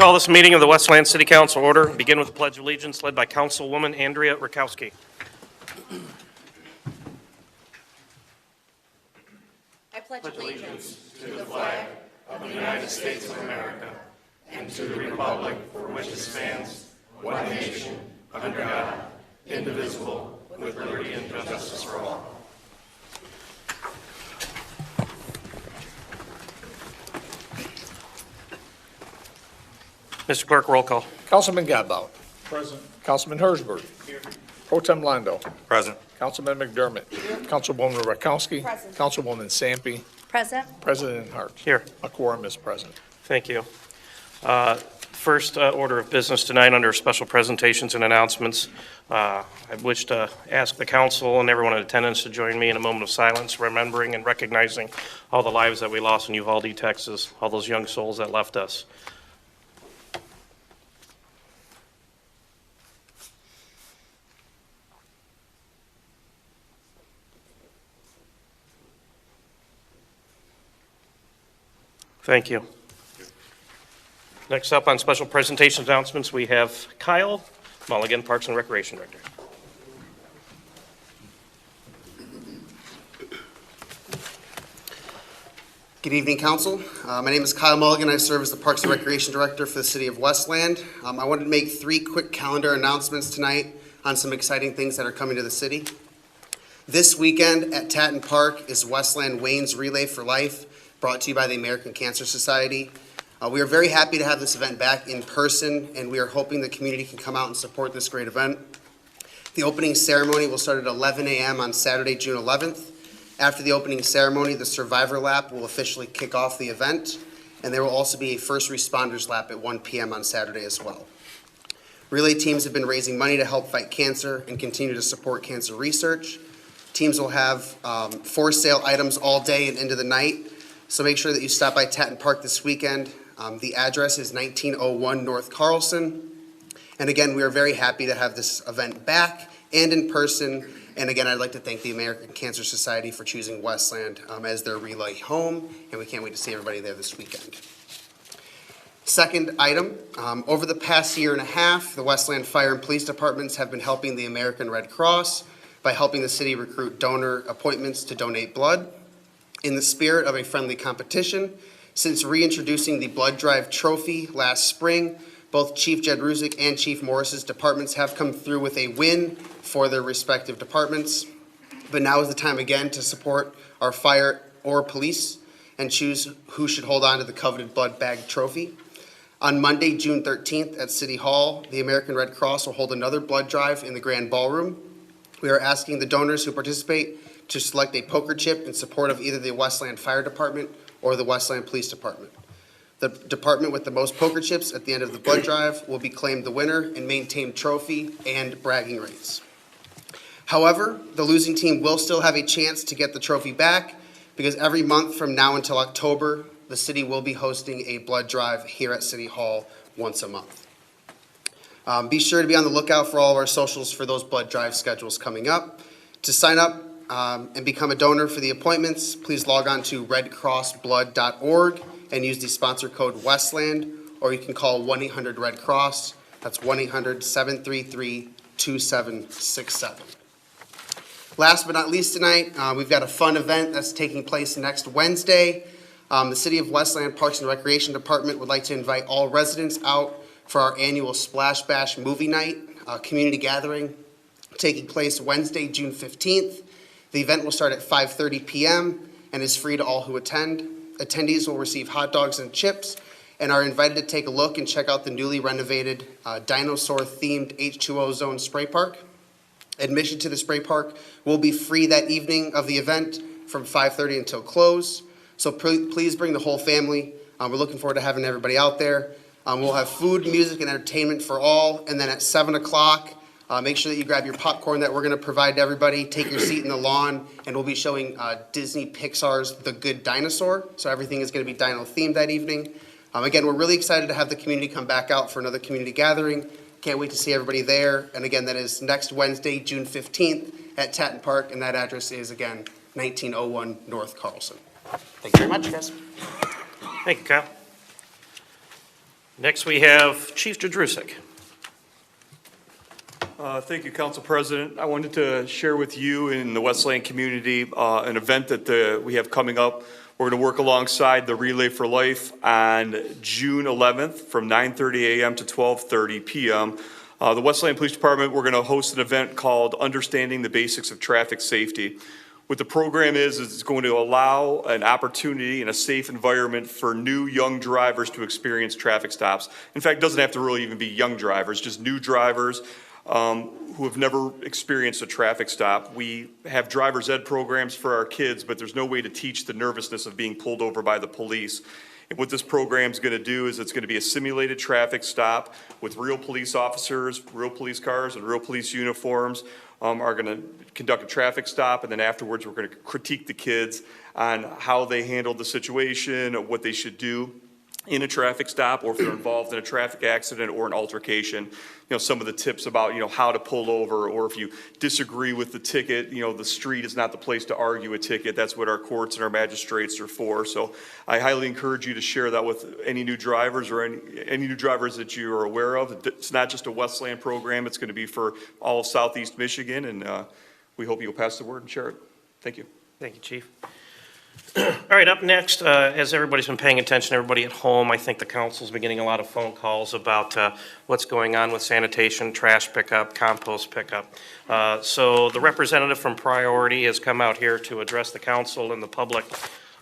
call this meeting of the Westland City Council order. Begin with the Pledge of Allegiance led by Councilwoman Andrea Rakowski. I pledge allegiance to the flag of the United States of America and to the republic for which it stands, one nation, under God, indivisible, with liberty and justice for all. Mr. Clerk, roll call. Councilman Godbout. Present. Councilman Hersberg. Here. Pro Tem Lando. Present. Councilman McDermott. Councilwoman Rakowski. Present. Councilwoman Sampe. Present. President Hart. Here. A quorum is present. Thank you. First order of business tonight under special presentations and announcements. I wish to ask the council and everyone in attendance to join me in a moment of silence, remembering and recognizing all the lives that we lost in Uvalde, Texas, all those young souls that left us. Thank you. Next up on special presentation announcements, we have Kyle Mulligan, Parks and Recreation Director. Good evening, Council. My name is Kyle Mulligan. I serve as the Parks and Recreation Director for the City of Westland. I wanted to make 3 quick calendar announcements tonight on some exciting things that are coming to the city. This weekend at Tatton Park is Westland Wayne's Relay for Life, brought to you by the American Cancer Society. We are very happy to have this event back in person, and we are hoping the community can come out and support this great event. The opening ceremony will start at 11 a.m. on Saturday, June 11th. After the opening ceremony, the Survivor Lap will officially kick off the event, and there will also be a First Responders Lap at 1 p.m. on Saturday as well. Relay teams have been raising money to help fight cancer and continue to support cancer research. Teams will have for sale items all day and into the night, so make sure that you stop by Tatton Park this weekend. The address is 1901 North Carlson. And again, we are very happy to have this event back and in person. And again, I'd like to thank the American Cancer Society for choosing Westland as their relay home. And we can't wait to see everybody there this weekend. Second item, over the past year and a half, the Westland Fire and Police Departments have been helping the American Red Cross by helping the city recruit donor appointments to donate blood. In the spirit of a friendly competition, since reintroducing the blood drive trophy last spring, both Chief Jedruzik and Chief Morris's departments have come through with a win for their respective departments. But now is the time again to support our fire or police and choose who should hold on to the coveted blood bag trophy. On Monday, June 13th at City Hall, the American Red Cross will hold another blood drive in the Grand Ballroom. We are asking the donors who participate to select a poker chip in support of either the Westland Fire Department or the Westland Police Department. The department with the most poker chips at the end of the blood drive will be claimed the winner and maintain trophy and bragging rights. However, the losing team will still have a chance to get the trophy back because every month from now until October, the city will be hosting a blood drive here at City Hall once a month. Be sure to be on the lookout for all of our socials for those blood drive schedules coming up. To sign up and become a donor for the appointments, please log on to redcrossblood.org and use the sponsor code Westland, or you can call 1-800-RED-CROSS. That's 1-800-733-2767. Last but not least tonight, we've got a fun event that's taking place next Wednesday. The City of Westland Parks and Recreation Department would like to invite all residents out for our annual Splash Bash movie night, community gathering, taking place Wednesday, June 15th. The event will start at 5:30 p.m. and is free to all who attend. Attendees will receive hot dogs and chips and are invited to take a look and check out the newly renovated dinosaur-themed H2O Zone Spray Park. Admission to the spray park will be free that evening of the event from 5:30 until close. So please bring the whole family. We're looking forward to having everybody out there. We'll have food, music, and entertainment for all. And then at 7 o'clock, make sure that you grab your popcorn that we're going to provide to everybody. Take your seat in the lawn, and we'll be showing Disney Pixar's The Good Dinosaur. So everything is going to be dino-themed that evening. Again, we're really excited to have the community come back out for another community gathering. Can't wait to see everybody there. And again, that is next Wednesday, June 15th at Tatton Park, and that address is, again, 1901 North Carlson. Thank you very much, guys. Thank you, Kyle. Next, we have Chief Jadrusik. Thank you, Council President. I wanted to share with you in the Wesleyan community an event that we have coming up. We're going to work alongside the Relay for Life on June 11th from 9:30 a.m. to 12:30 p.m. The Wesleyan Police Department, we're going to host an event called Understanding the Basics of Traffic Safety. What the program is it's going to allow an opportunity and a safe environment for new young drivers to experience traffic stops. In fact, it doesn't have to really even be young drivers, just new drivers who have never experienced a traffic stop. We have driver's ed programs for our kids, but there's no way to teach the nervousness of being pulled over by the police. And what this program is going to do is it's going to be a simulated traffic stop with real police officers, real police cars, and real police uniforms are going to conduct a traffic stop, and then afterwards we're going to critique the kids on how they handled the situation, or what they should do in a traffic stop, or if they're involved in a traffic accident or an altercation. Some of the tips about, how to pull over, or if you disagree with the ticket, the street is not the place to argue a ticket. That's what our courts and our magistrates are for. So I highly encourage you to share that with any new drivers or any new drivers that you are aware of. It's not just a Westland program. It's going to be for all of Southeast Michigan, and we hope you'll pass the word and share it. Thank you. Thank you, Chief. All right, up next, as everybody's been paying attention, everybody at home, I think the council's been getting a lot of phone calls about what's going on with sanitation, trash pickup, compost pickup. So the representative from Priority has come out here to address the council and the public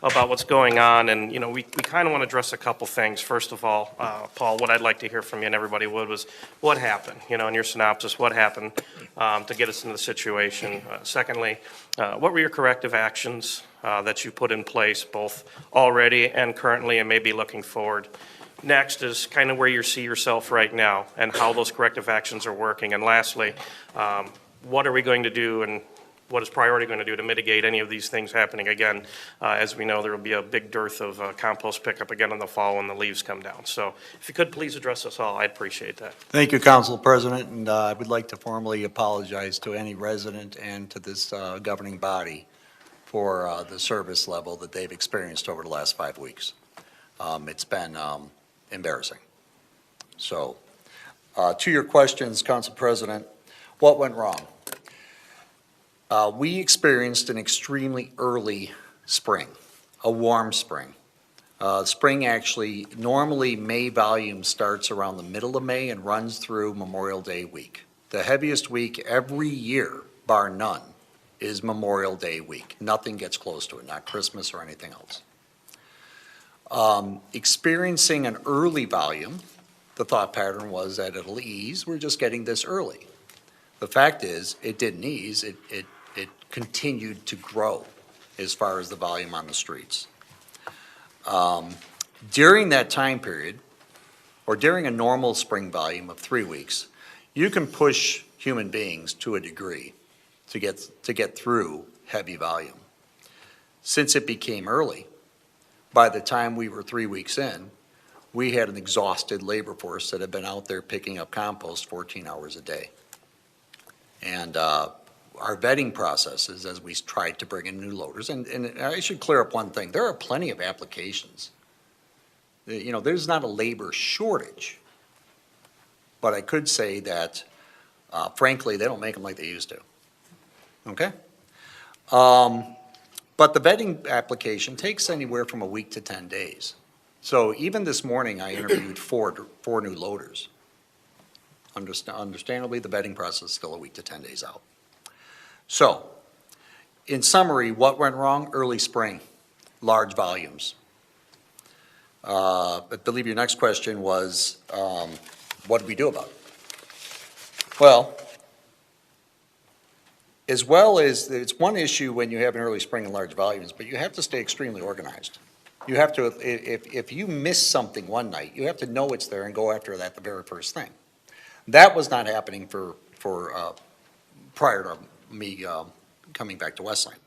about what's going on, and, we kind of want to address a couple things. First of all, Paul, what I'd like to hear from you, and everybody would, was what happened, in your synopsis, what happened to get us into the situation? Secondly, what were your corrective actions that you put in place, both already and currently, and maybe looking forward? Next is kind of where you see yourself right now and how those corrective actions are working. And lastly, what are we going to do, and what is Priority going to do to mitigate any of these things happening again? As we know, there will be a big dearth of compost pickup again in the fall when the leaves come down. So if you could please address us all, I'd appreciate that. Thank you, Council President, and I would like to formally apologize to any resident and to this governing body for the service level that they've experienced over the last 5 weeks. It's been embarrassing. So, to your questions, Council President, what went wrong? We experienced an extremely early spring, a warm spring. Spring actually, normally May volume starts around the middle of May and runs through Memorial Day week. The heaviest week every year, bar none, is Memorial Day week. Nothing gets close to it, not Christmas or anything else. Experiencing an early volume, the thought pattern was that it'll ease. We're just getting this early. The fact is, it didn't ease. It continued to grow as far as the volume on the streets. During that time period, or during a normal spring volume of 3 weeks, you can push human beings to a degree to get through heavy volume. Since it became early, by the time we were 3 weeks in, we had an exhausted labor force that had been out there picking up compost 14 hours a day. And our vetting processes, as we tried to bring in new loaders, and I should clear up one thing, there are plenty of applications. There's not a labor shortage, but I could say that, frankly, they don't make them like they used to. Okay? But the vetting application takes anywhere from a week to 10 days. So even this morning, I interviewed four new loaders. Understandably, the vetting process is still a week to 10 days out. So, in summary, what went wrong? Early spring, large volumes. I believe your next question was, what do we do about it? Well, it's one issue when you have an early spring and large volumes, but you have to stay extremely organized. You have to, if you miss something one night, you have to know it's there and go after that the very first thing. That was not happening for prior to me coming back to Westland.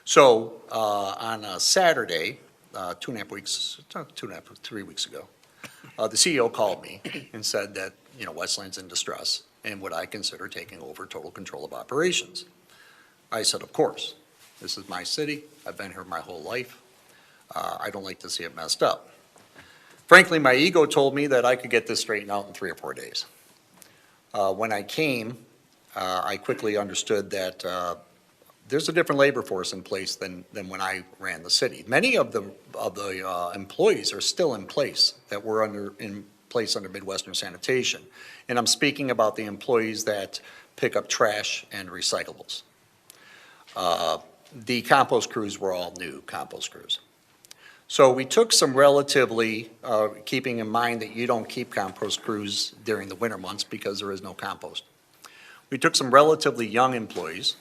So on a Saturday, 3 weeks ago, the CEO called me and said that Westland's in distress and would I consider taking over total control of operations. I said, of course. This is my city. I've been here my whole life. I don't like to see it messed up. Frankly, my ego told me that I could get this straightened out in 3 or 4 days. When I came, I quickly understood that there's a different labor force in place than when I ran the city. Many of the employees are still in place that were in place under Midwestern Sanitation. And I'm speaking about the employees that pick up trash and recyclables. The compost crews were all new compost crews. So we took some relatively, keeping in mind that you don't keep compost crews during the winter months because there is no compost. We took some relatively young employees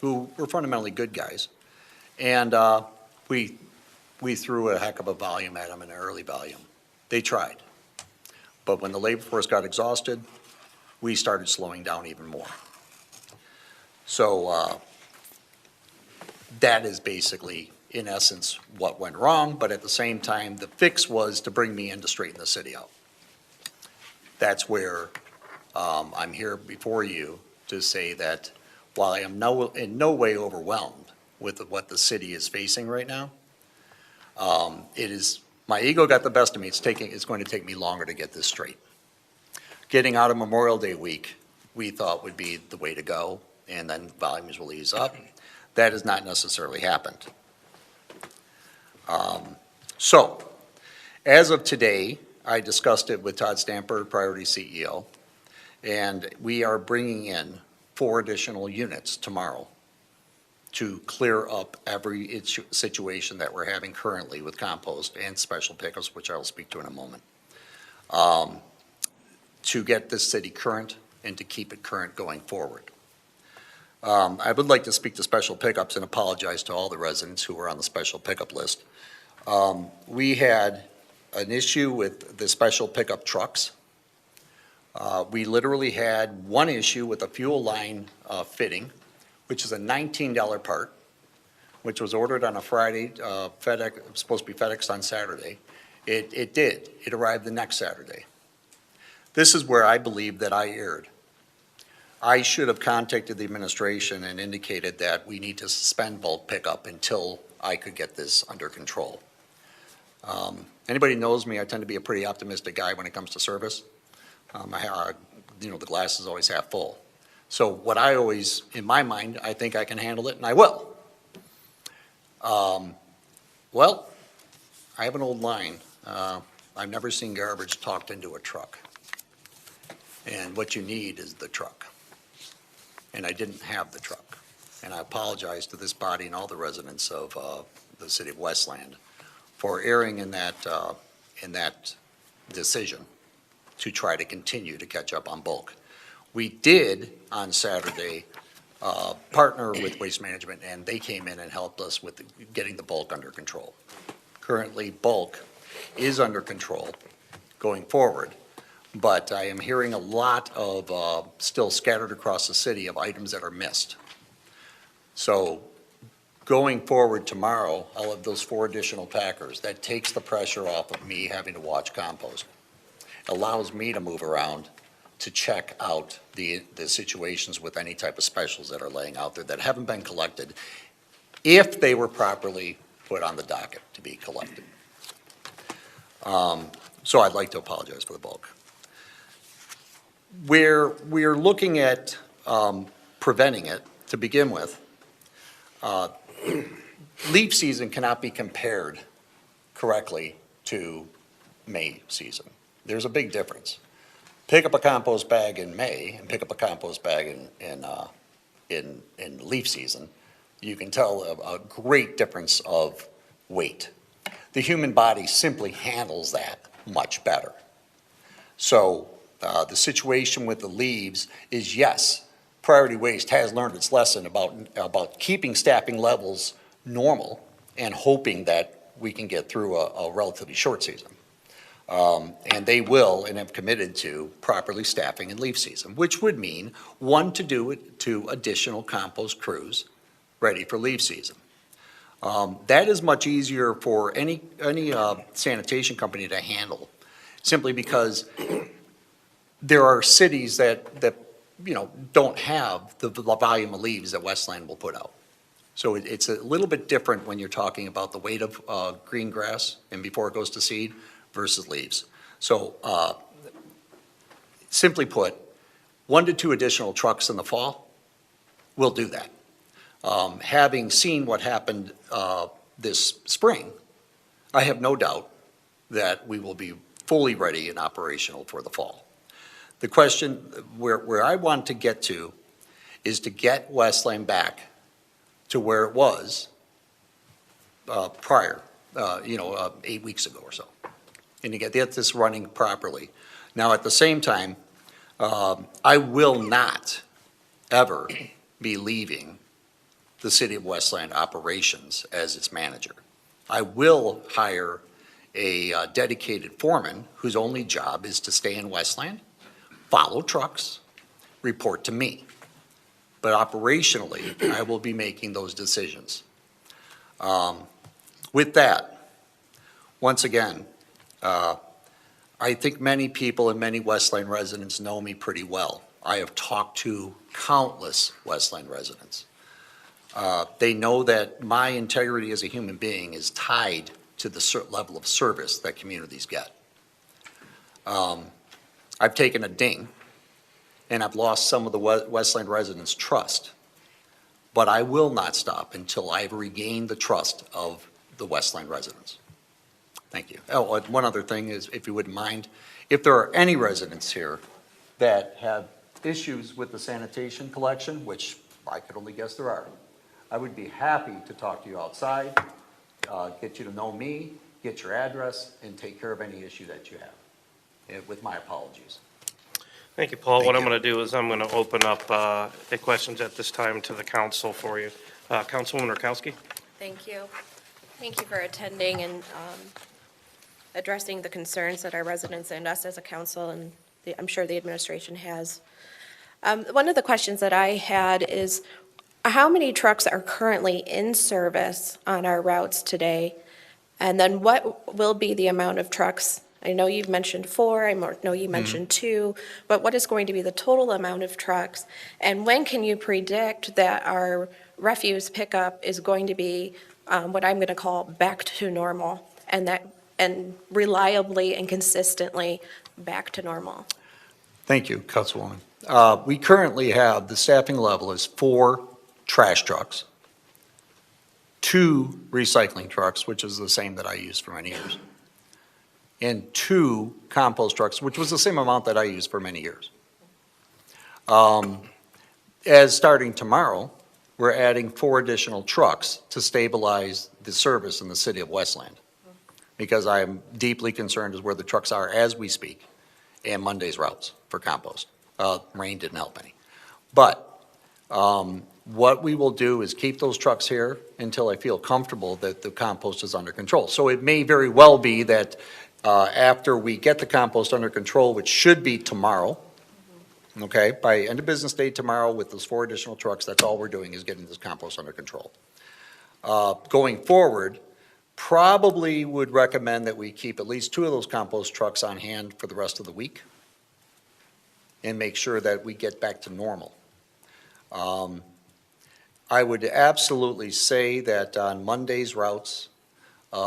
who were fundamentally good guys, and we threw a heck of a volume at them, an early volume. They tried. But when the labor force got exhausted, we started slowing down even more. So that is basically, in essence, what went wrong, but at the same time, the fix was to bring me in to straighten the city out. That's where I'm here before you to say that while I am in no way overwhelmed with what the city is facing right now, my ego got the best of me. It's going to take me longer to get this straight. Getting out of Memorial Day week, we thought would be the way to go, and then volumes will ease up. That has not necessarily happened. So, as of today, I discussed it with Todd Stamper, Priority CEO, and we are bringing in 4 additional units tomorrow to clear up every situation that we're having currently with compost and special pickups, which I will speak to in a moment, to get this city current and to keep it current going forward. I would like to speak to special pickups and apologize to all the residents who were on the special pickup list. We had an issue with the special pickup trucks. We literally had one issue with a fuel line fitting, which is a $19 part, which was ordered on a Friday, FedEx, it was supposed to be FedExed on Saturday. It did. It arrived the next Saturday. This is where I believe that I erred. I should have contacted the administration and indicated that we need to suspend bulk pickup until I could get this under control. Anybody knows me, I tend to be a pretty optimistic guy when it comes to service. The glass is always half full. So what I always, in my mind, I think I can handle it, and I will. Well, I have an old line. I've never seen garbage talked into a truck. And what you need is the truck. And I didn't have the truck. And I apologize to this body and all the residents of the city of Westland for erring in that decision to try to continue to catch up on bulk. We did, on Saturday, partner with Waste Management, and they came in and helped us with getting the bulk under control. Currently, bulk is under control going forward, but I am hearing a lot of still scattered across the city of items that are missed. So going forward tomorrow, I'll have those 4 additional packers. That takes the pressure off of me having to watch compost. Allows me to move around to check out the situations with any type of specials that are laying out there that haven't been collected, if they were properly put on the docket to be collected. So I'd like to apologize for the bulk. We're looking at preventing it to begin with. Leaf season cannot be compared correctly to May season. There's a big difference. Pick up a compost bag in May and pick up a compost bag in leaf season. You can tell a great difference of weight. The human body simply handles that much better. So the situation with the leaves is, yes, Priority Waste has learned its lesson about keeping staffing levels normal and hoping that we can get through a relatively short season. And they will and have committed to properly staffing in leaf season, which would mean 1 to 2 additional compost crews ready for leaf season. That is much easier for any sanitation company to handle, simply because there are cities that don't have the volume of leaves that Westland will put out. So it's a little bit different when you're talking about the weight of green grass and before it goes to seed versus leaves. So simply put, 1 to 2 additional trucks in the fall, we'll do that. Having seen what happened this spring, I have no doubt that we will be fully ready and operational for the fall. The question where I want to get to is to get Westland back to where it was prior, 8 weeks ago or so, and to get this running properly. Now, at the same time, I will not ever be leaving the City of Westland operations as its manager. I will hire a dedicated foreman whose only job is to stay in Westland, follow trucks, report to me. But operationally, I will be making those decisions. With that, once again, I think many people and many Westland residents know me pretty well. I have talked to countless Westland residents. They know that my integrity as a human being is tied to the level of service that communities get. I've taken a ding, and I've lost some of the Westland residents' trust, but I will not stop until I've regained the trust of the Westland residents. Thank you. Oh, one other thing is, if you wouldn't mind, if there are any residents here that have issues with the sanitation collection, which I could only guess there are, I would be happy to talk to you outside, get you to know me, get your address, and take care of any issue that you have, with my apologies. Thank you, Paul. Thank What I'm you. going to do is I'm going to open up the questions at this time to the council for you. Councilwoman Rakowski? Thank you. Thank you for attending and addressing the concerns that our residents and us as a council, and I'm sure the administration has. One of the questions that I had is, how many trucks are currently in service on our routes today? And then what will be the amount of trucks? I know you've mentioned 4, I know you mentioned 2, but what is going to be the total amount of trucks? And when can you predict that our refuse pickup is going to be what I'm going to call back to normal, and reliably and consistently back to normal? Thank you, Councilwoman. We currently have, the staffing level is 4 trash trucks, 2 recycling trucks, which is the same that I used for many years, and 2 compost trucks, which was the same amount that I used for many years. As starting tomorrow, we're adding 4 additional trucks to stabilize the service in the city of Westland, because I am deeply concerned as where the trucks are as we speak, and Monday's routes for compost. Rain didn't help any. But what we will do is keep those trucks here until I feel comfortable that the compost is under control. So it may very well be that after we get the compost under control, which should be tomorrow, okay, by end of business day tomorrow with those 4 additional trucks, that's all we're doing is getting this compost under control. Going forward, probably would recommend that we keep at least 2 of those compost trucks on hand for the rest of the week and make sure that we get back to normal. I would absolutely say that on Monday's routes, 2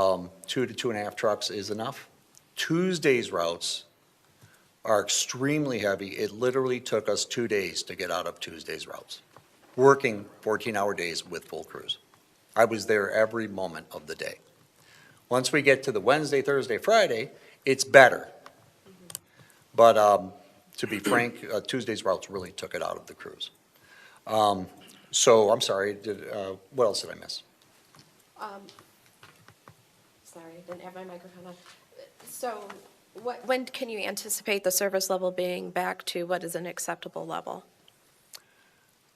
to 2.5 trucks is enough. Tuesday's routes are extremely heavy. It literally took us 2 days to get out of Tuesday's routes, working 14-hour days with full crews. I was there every moment of the day. Once we get to the Wednesday, Thursday, Friday, it's better. But to be frank, Tuesday's routes really took it out of the crews. So I'm sorry, what else did I miss? Sorry, I didn't have my microphone on. So when can you anticipate the service level being back to what is an acceptable level?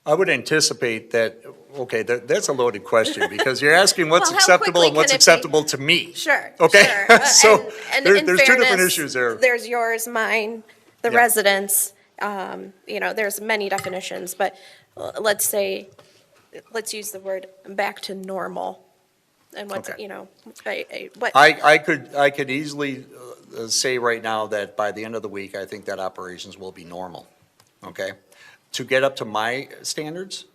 I would anticipate that, okay, that's a loaded question, because you're asking what's Well, how acceptable quickly and what's can it be? acceptable to me. Sure. Okay, sure. so And there's in 2 different fairness, issues there. There's yours, mine, the Yeah. residents, there's many definitions, but let's use the word back to normal. And what's, Okay. what, I could easily say right now that by the end of the week, I think that operations will be normal, okay? To get up to my standards,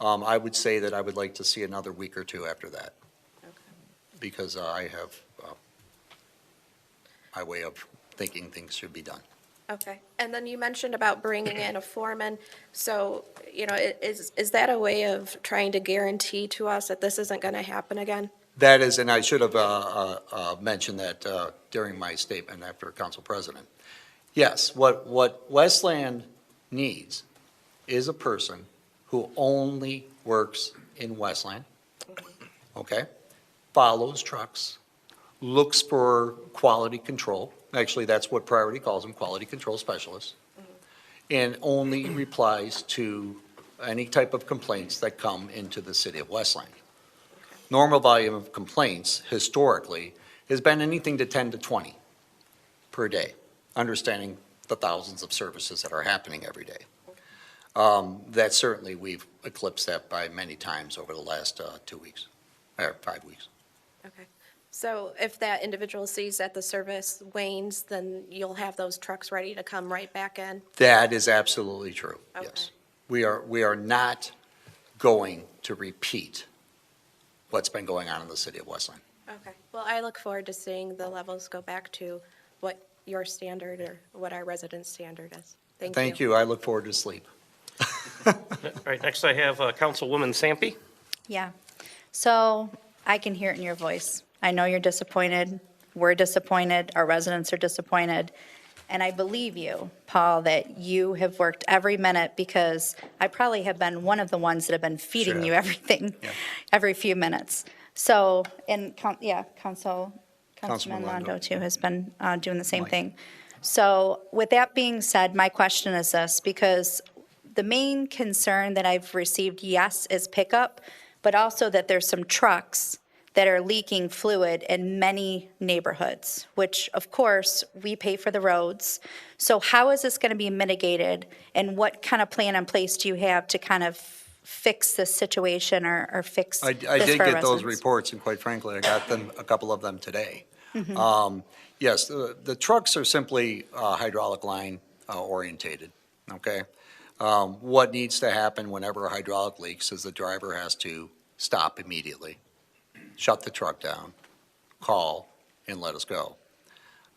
I would say that I would like to see another week or 2 after that, because I have my way of thinking things should be done. Okay. And then you mentioned about bringing in a foreman. So, is that a way of trying to guarantee to us that this isn't going to happen again? That is, and I should have mentioned that during my statement after Council President. Yes, what Westland needs is a person who only works in Westland, okay? Follows trucks, looks for quality control. Actually, that's what Priority calls them, quality control specialists. And only replies to any type of complaints that come into the city of Westland. Normal volume of complaints historically has been anything to 10 to 20 per day, understanding the thousands of services that are happening every day. That certainly, we've eclipsed that by many times over the last 2 weeks, or 5 weeks. Okay. So if that individual sees that the service wanes, then you'll have those trucks ready to come right back in? That is absolutely true, Okay. yes. We are not going to repeat what's been going on in the city of Westland. Okay. Well, I look forward to seeing the levels go back to what your standard or what our residents' standard is. Thank you. Thank you, I look forward to sleep. All right, next I have Councilwoman Sampe. Yeah. So I can hear it in your voice. I know you're disappointed. We're disappointed. Our residents are disappointed. And I believe you, Paul, that you have worked every minute because I probably have been one of the ones that have been feeding Sure. you everything every few minutes. So, and Councilman Londo. Londo too has been doing the same Mike. thing. So with that being said, my question is this, because the main concern that I've received, yes, is pickup, but also that there's some trucks that are leaking fluid in many neighborhoods, which of course, we pay for the roads. So how is this going to be mitigated, and what kind of plan in place do you have to kind of fix this situation or fix I this did for our get those residents? reports, and quite frankly, I got them, a couple of them today. Yes, the trucks are simply hydraulic line orientated, okay? What needs to happen whenever a hydraulic leaks is the driver has to stop immediately, shut the truck down, call, and let us go.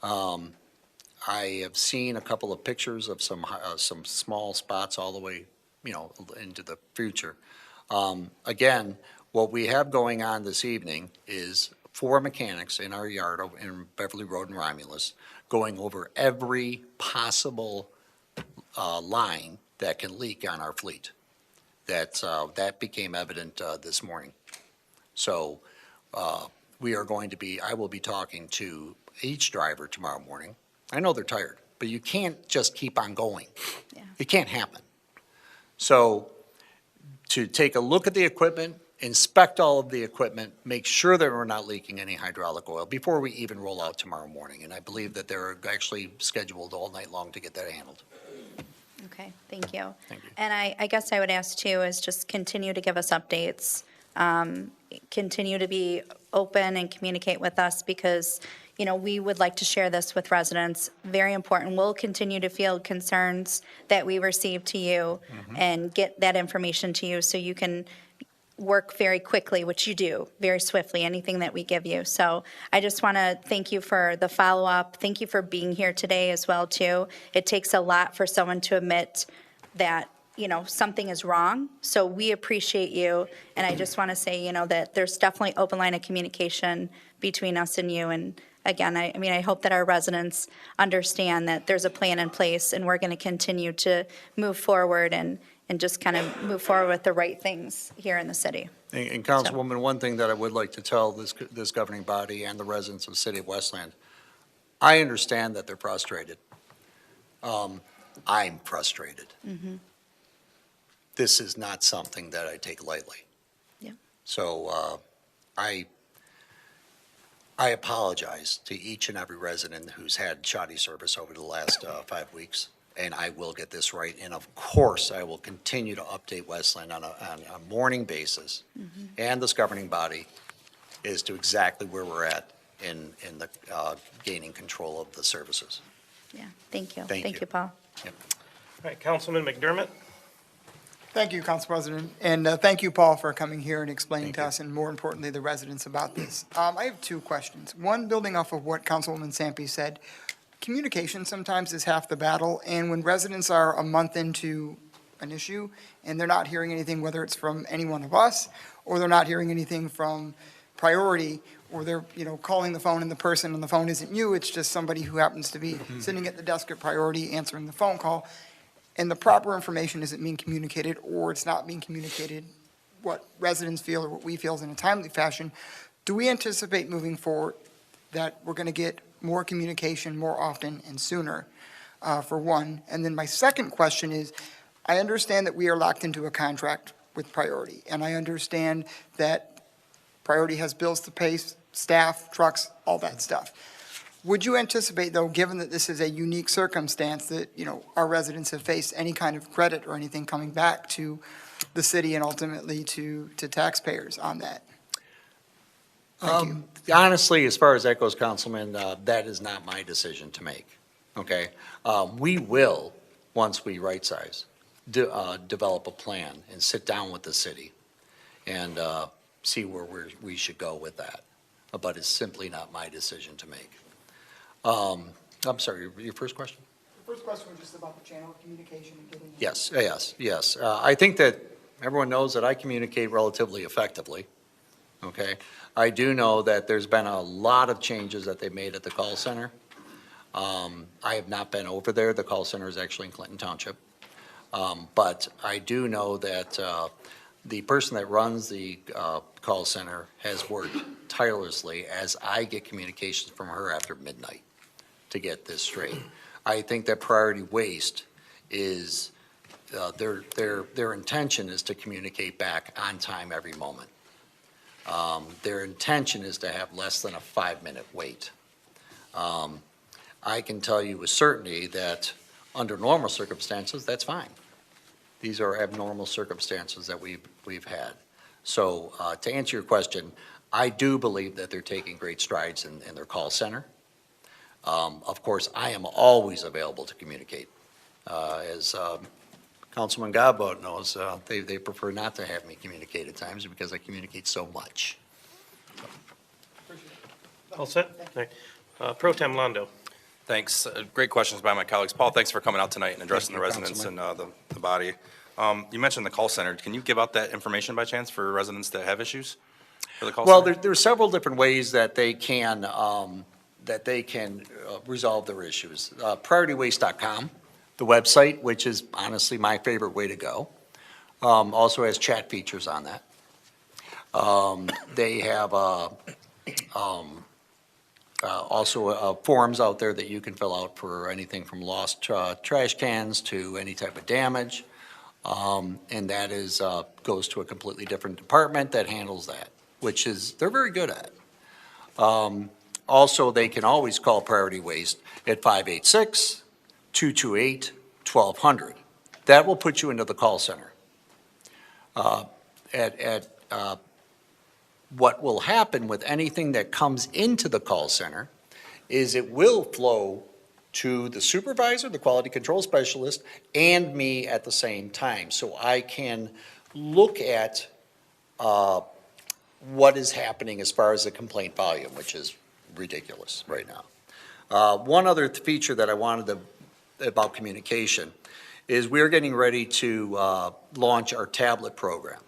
I have seen a couple of pictures of some small spots all the way, into the future. Again, what we have going on this evening is 4 mechanics in our yard in Beverly Road and Romulus going over every possible line that can leak on our fleet. That became evident this morning. So we are going to I will be talking to each driver tomorrow morning. I know they're tired, but you can't just keep on going. Yeah. It can't happen. So to take a look at the equipment, inspect all of the equipment, make sure that we're not leaking any hydraulic oil before we even roll out tomorrow morning. And I believe that they're actually scheduled all night long to get that handled. Okay, thank you. Thank you. And I guess I would ask too, is just continue to give us updates. Continue to be open and communicate with us because, we would like to share this with residents. Very important. We'll continue to field concerns that we receive to you and get that information to you so you can work very quickly, which you do, very swiftly, anything that we give you. So I just want to thank you for the follow-up. Thank you for being here today as well, too. It takes a lot for someone to admit that, something is wrong. So we appreciate you. And I just want to say, that there's definitely open line of communication between us and you. And again, I hope that our residents understand that there's a plan in place and we're going to continue to move forward and just kind of move forward with the right things here in the city. And Councilwoman, one thing that I would like to tell this governing body and the residents of the city of Westland, I understand that they're frustrated. I'm frustrated. This is not something that I take lightly. Yeah. So I apologize to each and every resident who's had shoddy service over the last 5 weeks. And I will get this right. And of course, I will continue to update Westland on a morning basis and this governing body as to exactly where we're at in the gaining control of the services. Yeah, thank you. Thank you. Paul. All right, Councilman McDermott. Thank you, Council President, and thank you, Paul, for coming here and explaining to us, and more importantly, the residents about this. I have two questions. One, building off of what Councilwoman Sampe said, communication sometimes is half the battle, and when residents are a month into an issue and they're not hearing anything, whether it's from any one of us, or they're not hearing anything from Priority, or they're, calling the phone and the person on the phone isn't you, it's just somebody who happens to be sitting at the desk at Priority answering the phone call, and the proper information isn't being communicated, or it's not being communicated, what residents feel or what we feel is in a timely fashion, do we anticipate moving forward that we're going to get more communication more often and sooner, for one? And then my second question is, I understand that we are locked into a contract with Priority, and I understand that Priority has bills to pay, staff, trucks, all that stuff. Would you anticipate, though, given that this is a unique circumstance, that, our residents have faced any kind of credit or anything coming back to the city and ultimately to taxpayers on that? Thank you. Honestly, as far as that goes, Councilman, that is not my decision to make, okay? We will, once we right-size, develop a plan and sit down with the city and see where we should go with that. But it's simply not my decision to make. I'm sorry, your first question? The first question was just about the channel of communication and getting. Yes. I think that everyone knows that I communicate relatively effectively, okay? I do know that there's been a lot of changes that they've made at the call center. I have not been over there. The call center is actually in Clinton Township. But I do know that the person that runs the call center has worked tirelessly as I get communications from her after midnight to get this straight. I think that Priority Waste is, their intention is to communicate back on time every moment. Their intention is to have less than a 5-minute wait. I can tell you with certainty that under normal circumstances, that's fine. These are abnormal circumstances that we've had. So to answer your question, I do believe that they're taking great strides in their call center. Of course, I am always available to communicate. As Councilman Godbout knows, they prefer not to have me communicate at times because I communicate so much. All set? Okay. Pro Tem Londo. Thanks. Great questions by my colleagues. Paul, thanks for coming out tonight and addressing Thank the you, residents and Councilman. the body. You mentioned the call center. Can you give out that information by chance for residents that have issues for the call Well, center? there are several different ways that they can resolve their issues. PriorityWaste.com, the website, which is honestly my favorite way to go, also has chat features on that. They have also forms out there that you can fill out for anything from lost trash cans to any type of damage. And that is, goes to a completely different department that handles that, which is, they're very good at. Also, they can always call Priority Waste at 586-228-1200. That will put you into the call center. What will happen with anything that comes into the call center is it will flow to the supervisor, the quality control specialist, and me at the same time. So I can look at what is happening as far as the complaint volume, which is ridiculous right now. One other feature that I wanted about communication is we're getting ready to launch our tablet program.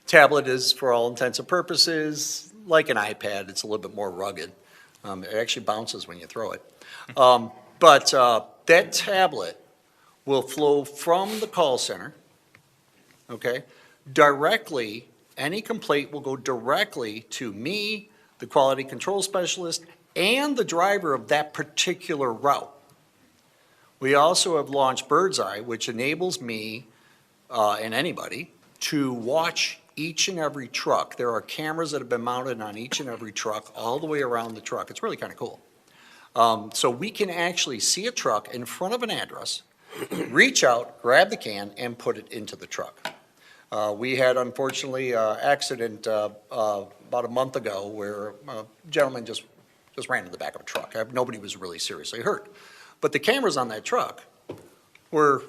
Tablet is, for all intents and purposes, like an iPad. It's a little bit more rugged. It actually bounces when you throw it. But that tablet will flow from the call center, okay, directly, any complaint will go directly to me, the quality control specialist, and the driver of that particular route. We also have launched Birdseye, which enables me and anybody to watch each and every truck. There are cameras that have been mounted on each and every truck all the way around the truck. It's really kind of cool. So we can actually see a truck in front of an address, reach out, grab the can, and put it into the truck. We had, unfortunately, an accident about a month ago where a gentleman just ran in the back of a truck. Nobody was really seriously hurt. But the cameras on that truck were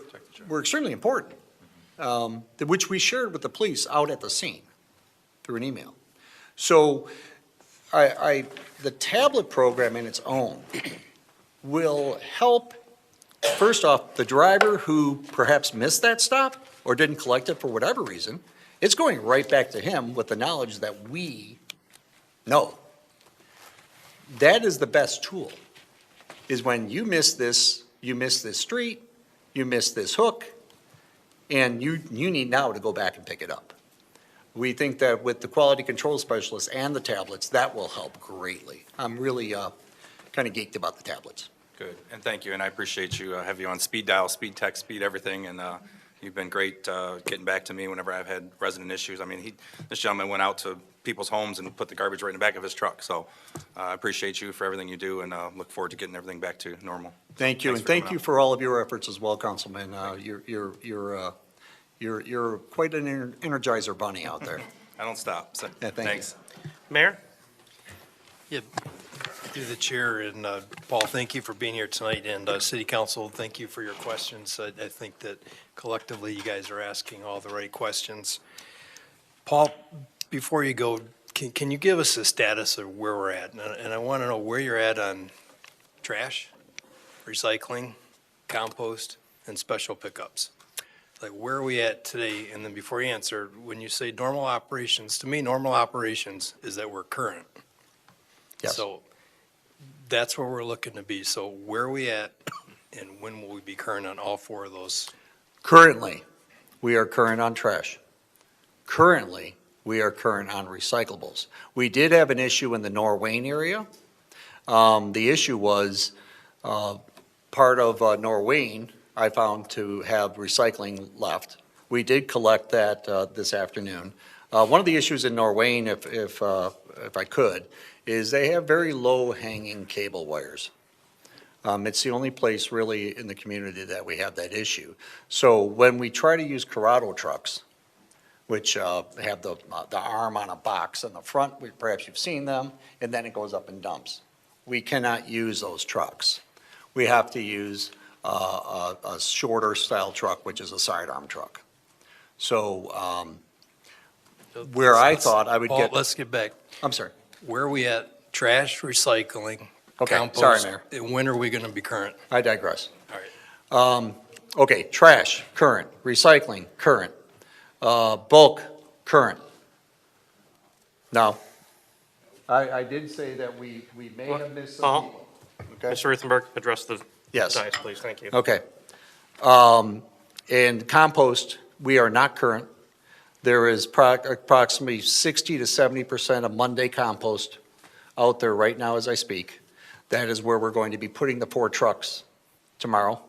extremely important. which we shared with the police out at the scene through an email. So the tablet program in its own will help, first off, the driver who perhaps missed that stop or didn't collect it for whatever reason. It's going right back to him with the knowledge that we know. That is the best tool, is when you miss this street, you miss this hook, and you need now to go back and pick it up. We think that with the quality control specialists and the tablets, that will help greatly. I'm really kind of geeked about the tablets. Good, and thank you, and I appreciate you, have you on speed dial, speed text, speed everything, and you've been great getting back to me whenever I've had resident issues. I mean, this gentleman went out to people's homes and put the garbage right in the back of his truck, so I appreciate you for everything you do, and look forward to getting everything back to normal. Thank you, Thanks and for thank coming you out. for all of your efforts as well, Councilman. You're quite an energizer bunny out there. I don't stop, so, Yeah, thank you. thanks. Mayor? Yeah, through the chair, and Paul, thank you for being here tonight, and City Council, thank you for your questions. I think that collectively, you guys are asking all the right questions. Paul, before you go, can you give us a status of where we're at? And I want to know where you're at on trash, recycling, compost, and special pickups. Like, where are we at today? And then before you answer, when you say normal operations, to me, normal operations is that we're current. Yes. So that's where we're looking to be. So where are we at, and when will we be current on all four of those? Currently, we are current on trash. Currently, we are current on recyclables. We did have an issue in the Norwayne area. The issue was part of Norwayne, I found to have recycling left. We did collect that this afternoon. One of the issues in Norwayne, if I could, is they have very low-hanging cable wires. It's the only place really in the community that we have that issue. So when we try to use Corrado trucks, which have the arm on a box in the front, perhaps you've seen them, and then it goes up and dumps. We cannot use those trucks. We have to use a shorter style truck, which is a sidearm truck. So where I thought I would Paul, get, let's get back. I'm sorry. Where are we at? Trash, recycling, Okay, compost? sorry, Mayor. And when are we going to be current? I digress. All right. Okay, trash, current. Recycling, current. Bulk, current. Now, I did say that we may have missed some people. Okay. Mr. Ruthenberg, address the Yes. dais, please. Thank you. Okay. And compost, we are not current. There is approximately 60 to 70% of Monday compost out there right now as I speak. That is where we're going to be putting the 4 trucks tomorrow.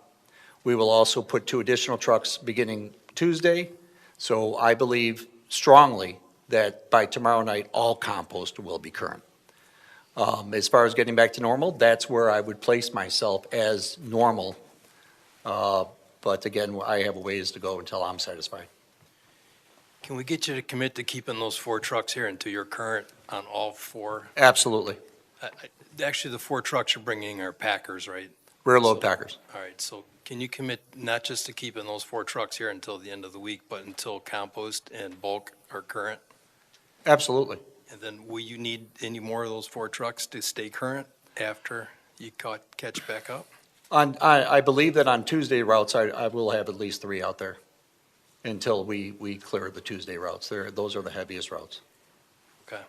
We will also put 2 additional trucks beginning Tuesday. So I believe strongly that by tomorrow night, all compost will be current. As far as getting back to normal, that's where I would place myself as normal. But again, I have a ways to go until I'm satisfied. Can we get you to commit to keeping those 4 trucks here until you're current on all 4? Absolutely. Actually, the 4 trucks you're bringing are Packers, right? Rear load So- packers. All right, so can you commit not just to keeping those 4 trucks here until the end of the week, but until compost and bulk are current? Absolutely. And then will you need any more of those 4 trucks to stay current after you catch back up? I believe that on Tuesday routes, I will have at least 3 out there until we clear the Tuesday routes. Those are the heaviest routes. Okay.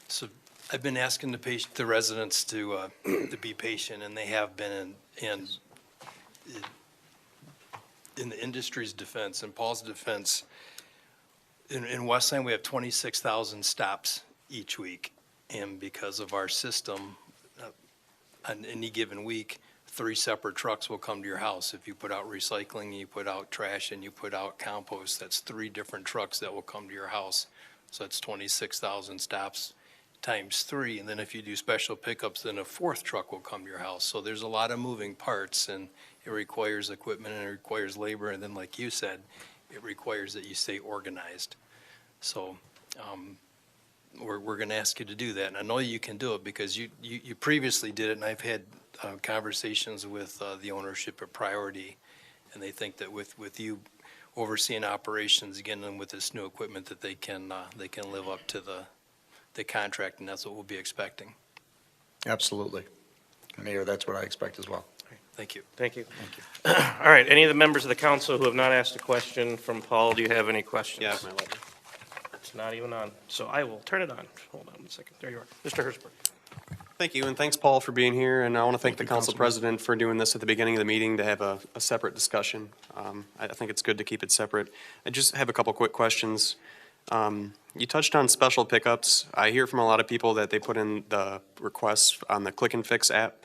So I've been asking the residents to be patient, and they have been, and in the industry's defense, in Paul's defense, in Westland, we have 26,000 stops each week. And because of our system, on any given week, 3 separate trucks will come to your house. If you put out recycling, you put out trash, and you put out compost, that's 3 different trucks that will come to your house. So that's 26,000 stops times 3. And then if you do special pickups, then a 4th truck will come to your house. So there's a lot of moving parts, and it requires equipment, and it requires labor. And then, like you said, it requires that you stay organized. So we're going to ask you to do that. And I know you can do it because you previously did it, and I've had conversations with the ownership of Priority, and they think that with you overseeing operations, getting them with this new equipment that they can live up to the contract, and that's what we'll be expecting. Absolutely. Mayor, that's what I expect as well. Thank you. Thank you. All right, any of the members of the council who have not asked a question from Paul, do you have any questions? Yeah, my letter. It's not even on, so I will turn it on. Hold on one second. There you are. Mr. Hertzberg. Thank you, and thanks, Paul, for being here, and I want to thank the council president for doing this at the beginning of the meeting to have a separate discussion. I think it's good to keep it separate. I just have a couple quick questions. You touched on special pickups. I hear from a lot of people that they put in the requests on the Click and Fix app,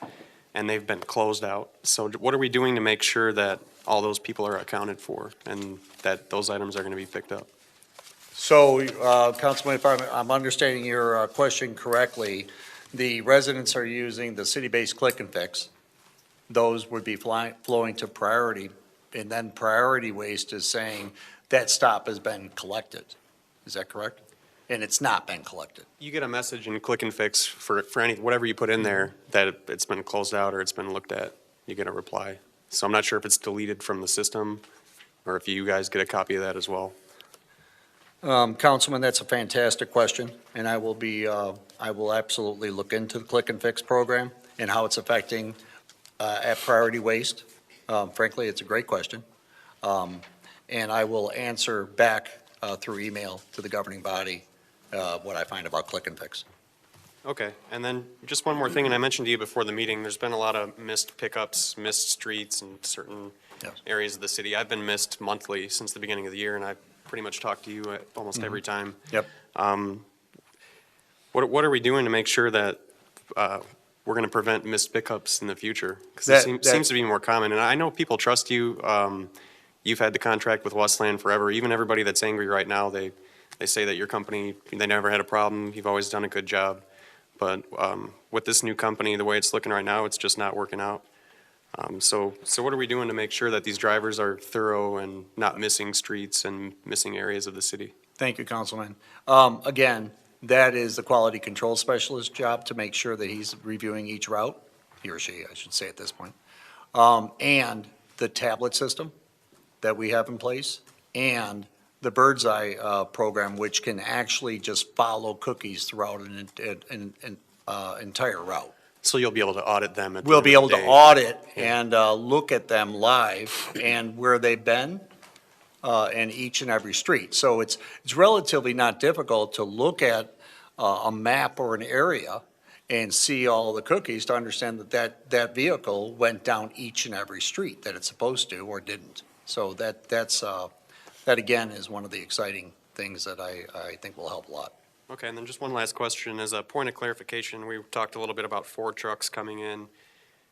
and they've been closed out. So what are we doing to make sure that all those people are accounted for and that those items are going to be picked up? So, Councilman, if I'm understanding your question correctly, the residents are using the city-based Click and Fix. Those would be flowing to priority, and then priority waste is saying that stop has been collected. Is that correct? And it's not been collected. You get a message in Click and Fix for any, whatever you put in there, that it's been closed out or it's been looked at, you get a reply. So I'm not sure if it's deleted from the system or if you guys get a copy of that as well. Councilman, that's a fantastic question, and I will absolutely look into the Click and Fix program and how it's affecting at priority waste. Frankly, it's a great question. And I will answer back through email to the governing body what I find about Click and Fix. Okay, and then just one more thing, and I mentioned to you before the meeting, there's been a lot of missed pickups, missed streets in certain Yes. areas of the city. I've been missed monthly since the beginning of the year, and I've pretty much talked to you at almost every time. Yep. What are we doing to make sure that we're going to prevent missed pickups in the future? Because it seems to be more common, and I know people trust you. You've had the contract with Westland forever. Even everybody that's angry right now, they say that your company, they never had a problem. You've always done a good job. But with this new company, the way it's looking right now, it's just not working out. So what are we doing to make sure that these drivers are thorough and not missing streets and missing areas of the city? Thank you, Councilman. Again, that is the quality control specialist's job to make sure that he's reviewing each route, he or she, I should say at this point, and the tablet system that we have in place, and the Birdseye program, which can actually just follow cookies throughout an entire route. So you'll be able to audit them at the We'll end be of able the to day. audit and look at them live and where they've been in each and every street. So it's relatively not difficult to look at a map or an area and see all the cookies to understand that vehicle went down each and every street that it's supposed to or didn't. So that again is one of the exciting things that I think will help a lot. Okay, and then just one last question. As a point of clarification, we talked a little bit about 4 trucks coming in,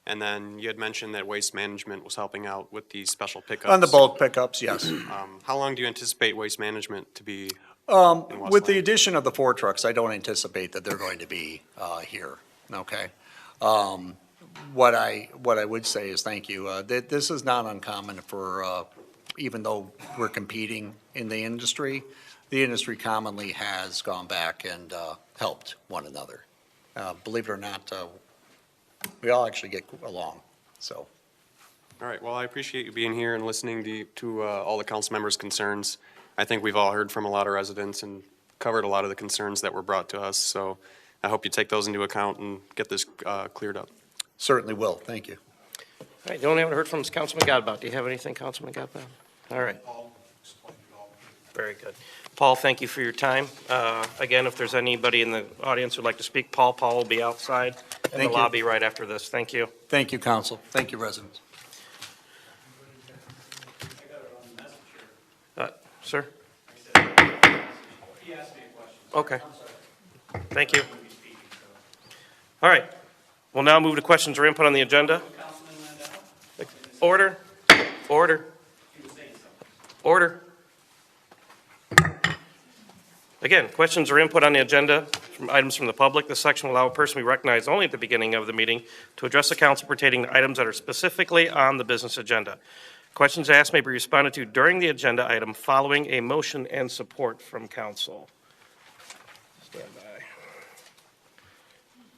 and then you had mentioned that Waste Management was helping out with these special pickups. On the bulk pickups, yes. How long do you anticipate Waste Management to be? With the addition of the 4 trucks, I don't anticipate that they're going to be here, okay? What I would say is thank you. This is not uncommon for, even though we're competing in the industry commonly has gone back and helped one another. Believe it or not, we all actually get along, so. All right, well, I appreciate you being here and listening to all the council members' concerns. I think we've all heard from a lot of residents and covered a lot of the concerns that were brought to us, so I hope you take those into account and get this cleared up. Certainly will, thank you. All right, the only one I haven't heard from is Councilman Godbout. Do you have anything, Councilman Godbout? All right. Very good. Paul, thank you for your time. Again, if there's anybody in the audience who'd like to speak, Paul will be outside in the Thank you. lobby right after this. Thank you. Thank you, council. Thank you, residents. Sir? Okay. Thank you. All right. We'll now move to questions or input on the agenda. Order. Order. Order. Again, questions or input on the agenda from items from the public. This section will allow a person to be recognized only at the beginning of the meeting to address the council pertaining to items that are specifically on the business agenda. Questions asked may be responded to during the agenda item following a motion and support from council. Stand by.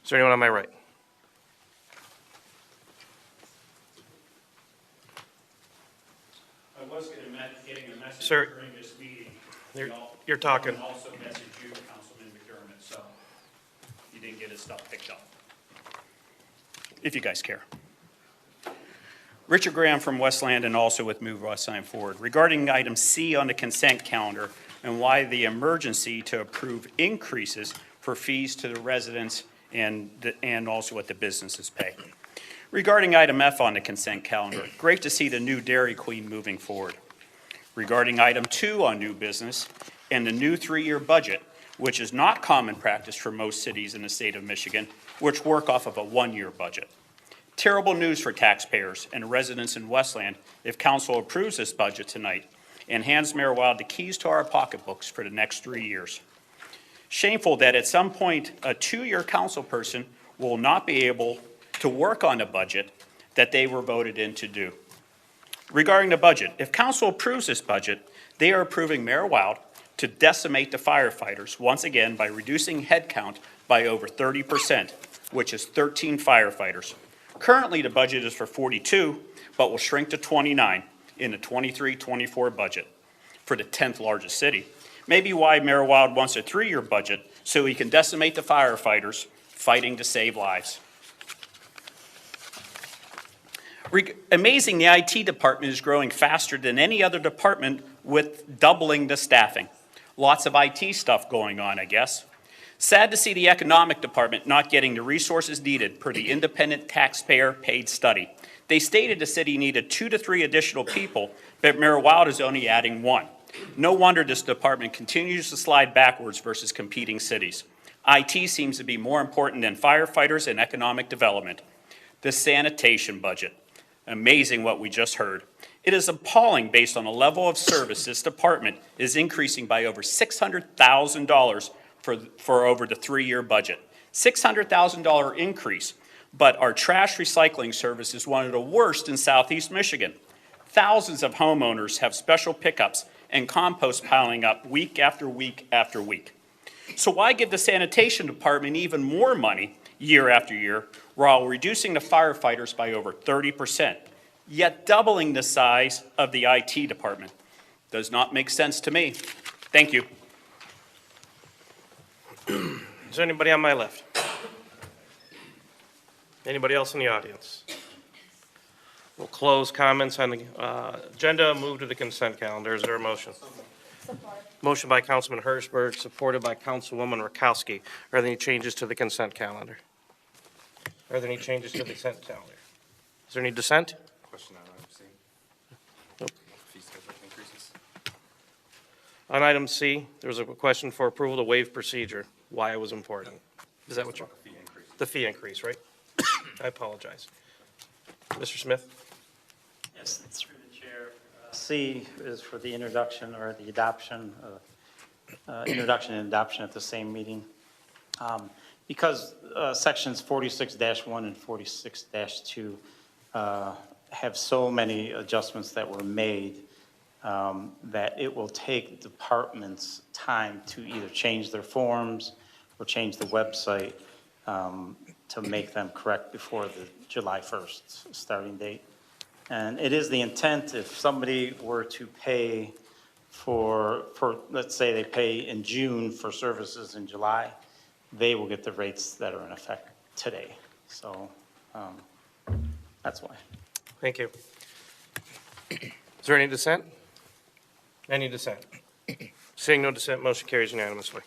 Is there anyone on my right? I was getting a message talking. And also message you, Councilman McDermott, so you didn't get his stuff picked up. If you guys care. Richard Graham from Westland and also with Move Westland Forward. Regarding item C on the consent calendar and why the emergency to approve increases for fees to the residents and also what the businesses pay. Regarding item F on the consent calendar, great to see the new Dairy Queen moving forward. Regarding item 2 on new business and the new 3-year budget, which is not common practice for most cities in the state of Michigan, which work off of a 1-year budget. Terrible news for taxpayers and residents in Westland if council approves this budget tonight and hands Mayor Wild the keys to our pocketbooks for the next 3 years. Shameful that at some point, a 2-year council person will not be able to work on a budget that they were voted in to do. Regarding the budget, if council approves this budget, they are approving Mayor Wild to decimate the firefighters once again by reducing headcount by over 30%, which is 13 firefighters. Currently, the budget is for 42, but will shrink to 29 in the 23-24 budget for the 10th largest city. Maybe why Mayor Wild wants a 3-year budget so he can decimate the firefighters fighting to save lives. Amazing, the IT department is growing faster than any other department with doubling the staffing. Lots of IT stuff going on, I guess. Sad to see the economic department not getting the resources needed per the independent taxpayer paid study. They stated the city needed 2 to 3 additional people, but Mayor Wild is only adding 1. No wonder this department continues to slide backwards versus competing cities. IT seems to be more important than firefighters and economic development. The sanitation budget. Amazing what we just heard. It is appalling based on the level of service this department is increasing by over $600,000 for over the 3-year budget. $600,000 increase, but our trash recycling service is one of the worst in Southeast Michigan. Thousands of homeowners have special pickups and compost piling up week after week after week. So why give the sanitation department even more money year after year while reducing the firefighters by over 30%, yet doubling the size of the IT department? Does not make sense to me. Thank you. Is there anybody on my left? Anybody else in the audience? We'll close comments on the agenda, move to the consent calendar. Is there a motion? Motion by Councilman Hirschberg, supported by Councilwoman Rakowski. Are there any changes to the consent calendar? Are there any changes to the consent calendar? Is there any dissent? Question on item C. Nope. Fee schedule increases. On item C, there was a question for approval to waive procedure, why it was important. Is that what you're? Fee increase. The fee increase, right? I apologize. Mr. Smith? Yes, through the chair. C is for the introduction or the adoption, introduction and adoption at the same meeting. Because sections 46-1 and 46-2 have so many adjustments that were made that it will take departments time to either change their forms or change the website to make them correct before the July 1st starting date. And it is the intent, if somebody were to pay for, let's say they pay in June for services in July, they will get the rates that are in effect today. So that's why. Thank you. Is there any dissent? Any dissent? Seeing no dissent, motion carries unanimously.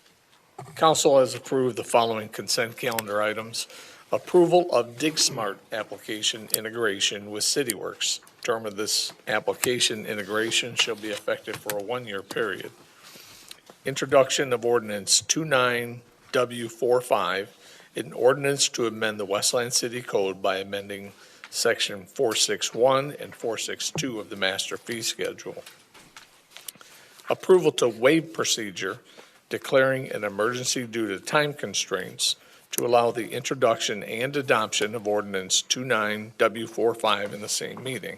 Council has approved the following consent calendar items. Approval of DigSmart application integration with CityWorks. Term of this application integration shall be effective for a 1-year period. Introduction of ordinance 29W45, an ordinance to amend the Westland City Code by amending section 461 and 462 of the master fee schedule. Approval to waive procedure, declaring an emergency due to time constraints to allow the introduction and adoption of ordinance 29W45 in the same meeting.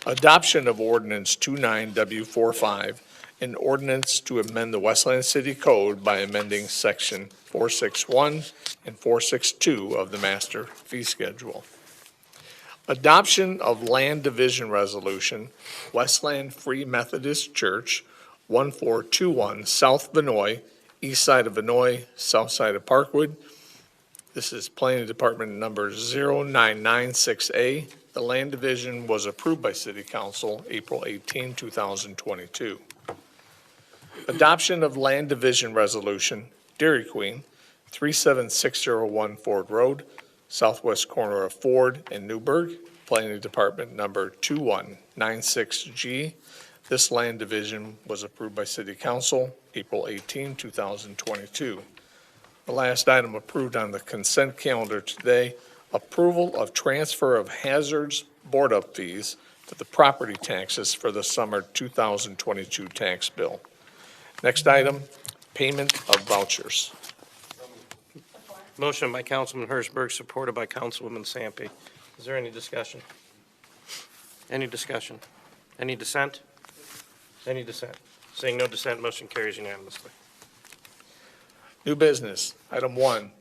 Adoption of ordinance 29W45, an ordinance to amend the Westland City Code by amending section 461 and 462 of the master fee schedule. Adoption of land division resolution, Westland Free Methodist Church, 1421 South Vinoy, east side of Vinoy, south side of Parkwood. This is Planning Department number 0996A. The land division was approved by City Council April 18, 2022. Adoption of Land Division Resolution, Dairy Queen, 37601 Ford Road, southwest corner of Ford and Newburgh, Planning Department number 2196G. This land division was approved by City Council April 18, 2022. The last item approved on the consent calendar today, approval of transfer of hazards board-up fees to the property taxes for the summer 2022 tax bill. Next item, payment of vouchers. Motion by Councilman Hertzberg, supported by Councilwoman Sampe. Is there any discussion? Any discussion? Any dissent? Any dissent? Seeing no dissent, motion carries unanimously. New business, item 1,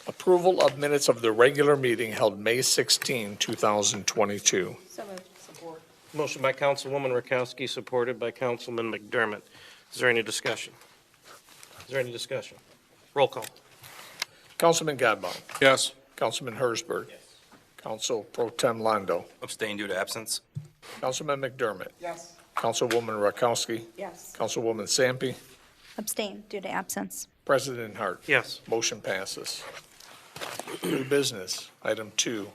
approval of minutes of the regular meeting held May 16, 2022. So moved. Support. Motion by Councilwoman Rakowski, supported by Councilman McDermott. Is there any discussion? Is there any discussion? Roll call. Councilman Godbout. Yes. Councilman Hertzberg. Council Pro Tem Londo. Abstain due to absence. Councilman McDermott. Yes. Councilwoman Rakowski. Yes. Councilwoman Sampe. Abstain due to absence. President Hart. Yes. Motion passes. New business, item 2,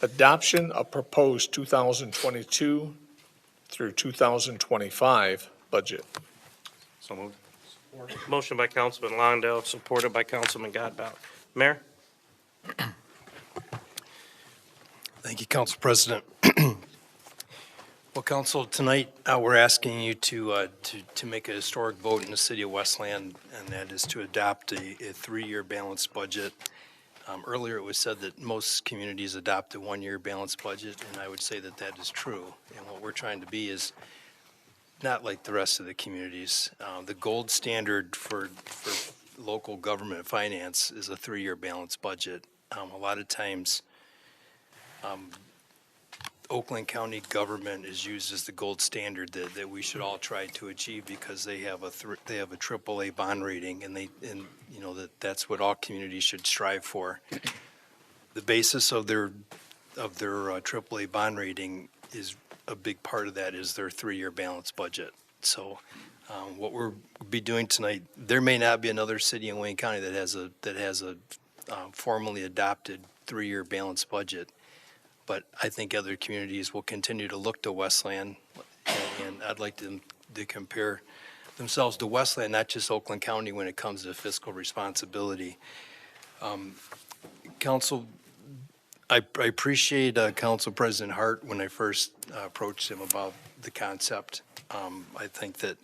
adoption of proposed 2022 through 2025 budget. So moved. Motion by Councilman Londo, supported by Councilman Godbout. Mayor? Thank you, Council President. Well, Council, tonight, we're asking you to make a historic vote in the city of Westland, and that is to adopt a 3-year balanced budget. Earlier, it was said that most communities adopt a 1-year balanced budget, and I would say that that is true. And what we're trying to be is not like the rest of the communities. The gold standard for local government finance is a 3-year balanced budget. A lot of times, Oakland County government is used as the gold standard that we should all try to achieve because they have a AAA bond rating, and that's what all communities should strive for. The basis of their AAA bond rating is a big part of that is their 3-year balanced budget. So what we'll be doing tonight, there may not be another city in Wayne County that has a formally adopted 3-year balanced budget. But I think other communities will continue to look to Westland, and I'd like them to compare themselves to Westland, not just Oakland County, when it comes to fiscal responsibility. Council, I appreciate Council President Hart when I first approached him about the concept. I think that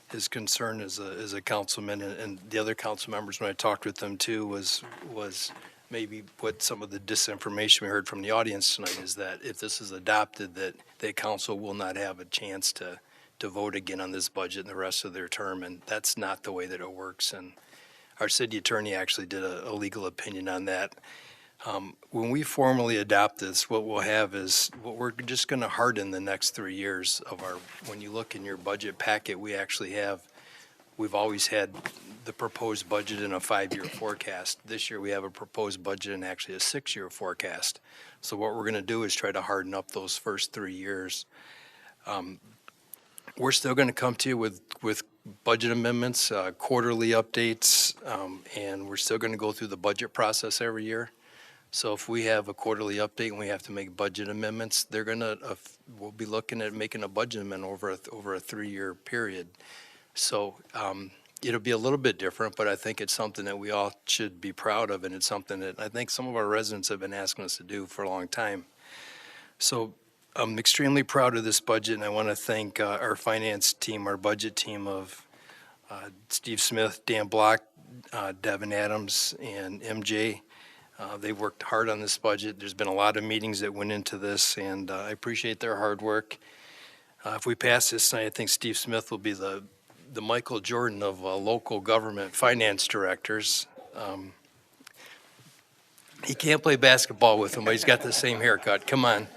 his concern as a councilman and the other council members when I talked with them too was maybe what some of the disinformation we heard from the audience tonight is that if this is adopted, that the council will not have a chance to vote again on this budget in the rest of their term, and that's not the way that it works. And our city attorney actually did a legal opinion on that. When we formally adopt this, what we'll have is, what we're just going to harden the next 3 years of our, when you look in your budget packet, we've always had the proposed budget in a 5-year forecast. This year, we have a proposed budget and actually a 6-year forecast. So what we're going to do is try to harden up those first 3 years. We're still going to come to you with budget amendments, quarterly updates, and we're still going to go through the budget process every year. So if we have a quarterly update and we have to make budget amendments, we'll be looking at making a budget amendment over a 3-year period. So it'll be a little bit different, but I think it's something that we all should be proud of, and it's something that I think some of our residents have been asking us to do for a long time. So I'm extremely proud of this budget, and I want to thank our finance team, our budget team of Steve Smith, Dan Block, Devin Adams, and MJ. They worked hard on this budget. There's been a lot of meetings that went into this, and I appreciate their hard work. If we pass this tonight, I think Steve Smith will be the Michael Jordan of local government finance directors. He can't play basketball with him, but he's got the same haircut. Come on.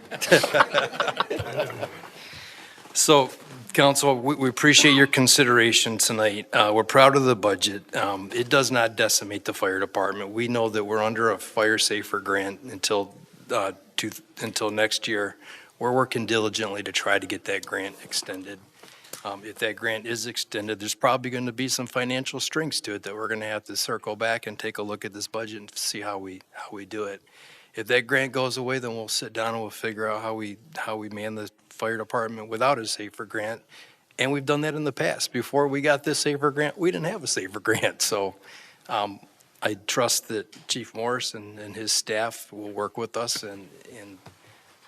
So, council, we appreciate your consideration tonight. We're proud of the budget. It does not decimate the fire department. We know that we're under a fire safer grant until next year. We're working diligently to try to get that grant extended. If that grant is extended, there's probably going to be some financial strings to it that we're going to have to circle back and take a look at this budget and see how we do it. If that grant goes away, then we'll sit down and we'll figure out how we man the fire department without a safer grant. And we've done that in the past. Before we got this safer grant, we didn't have a safer grant. So I trust that Chief Morris and his staff will work with us, and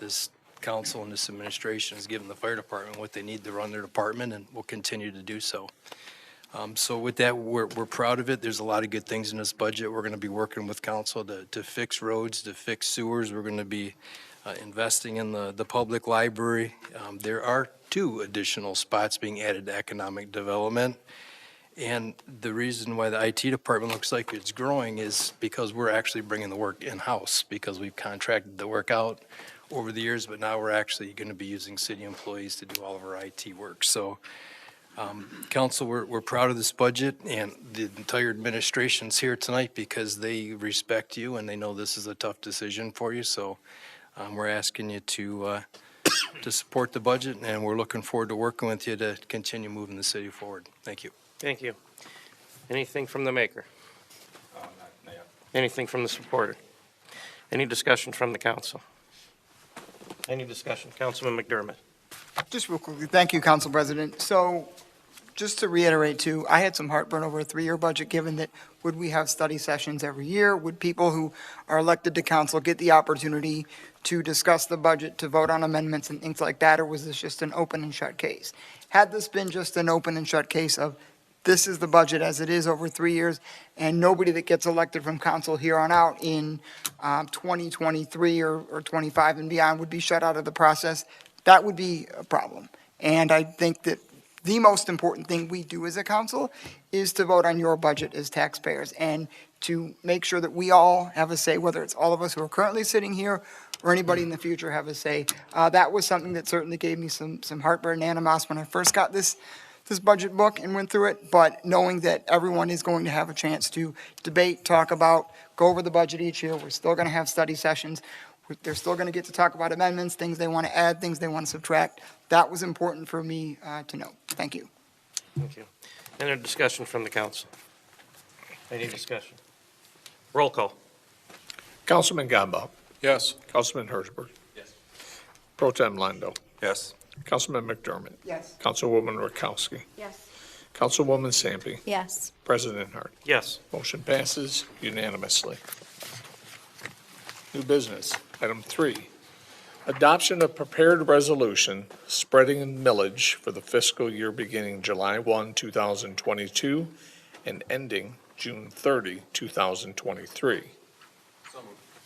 this council and this administration has given the fire department what they need to run their department, and will continue to do so. So with that, we're proud of it. There's a lot of good things in this budget. We're going to be working with council to fix roads, to fix sewers. We're going to be investing in the public library. There are 2 additional spots being added to economic development. And the reason why the IT department looks like it's growing is because we're actually bringing the work in-house, because we've contracted the work out over the years, but now we're actually going to be using city employees to do all of our IT work. So, council, we're proud of this budget, and the entire administration's here tonight because they respect you and they know this is a tough decision for you. So we're asking you to support the budget, and we're looking forward to working with you to continue moving the city forward. Thank you. Thank you. Anything from the maker? Anything from the supporter? Any discussion from the council? Any discussion? Councilman McDermott. Just real quickly, thank you, Council President. So just to reiterate too, I had some heartburn over a 3-year budget, given that would we have study sessions every year? Would people who are elected to council get the opportunity to discuss the budget, to vote on amendments and things like that, or was this just an open and shut case? Had this been just an open and shut case of this is the budget as it is over 3 years, and nobody that gets elected from council here on out in 2023 or 25 and beyond would be shut out of the process, that would be a problem. And I think that the most important thing we do as a council is to vote on your budget as taxpayers and to make sure that we all have a say, whether it's all of us who are currently sitting here or anybody in the future have a say. That was something that certainly gave me some heartburn and animosity when I first got this budget book and went through it, but knowing that everyone is going to have a chance to debate, talk about, go over the budget each year. We're still going to have study sessions. They're still going to get to talk about amendments, things they want to add, things they want to subtract. That was important for me to know. Thank you. Thank you. Any discussion from the council? Any discussion? Roll call. Councilman Gamba. Yes. Councilman Hersberg. Yes. Pro Tem Lando. Yes. Councilman McDermott. Yes. Councilwoman Rakowski. Yes. Councilwoman Sampe. Yes. President Hart. Yes. Motion passes unanimously. New business. Item 3, adoption of prepared resolution spreading in millage for the fiscal year beginning July 1, 2022 and ending June 30, 2023.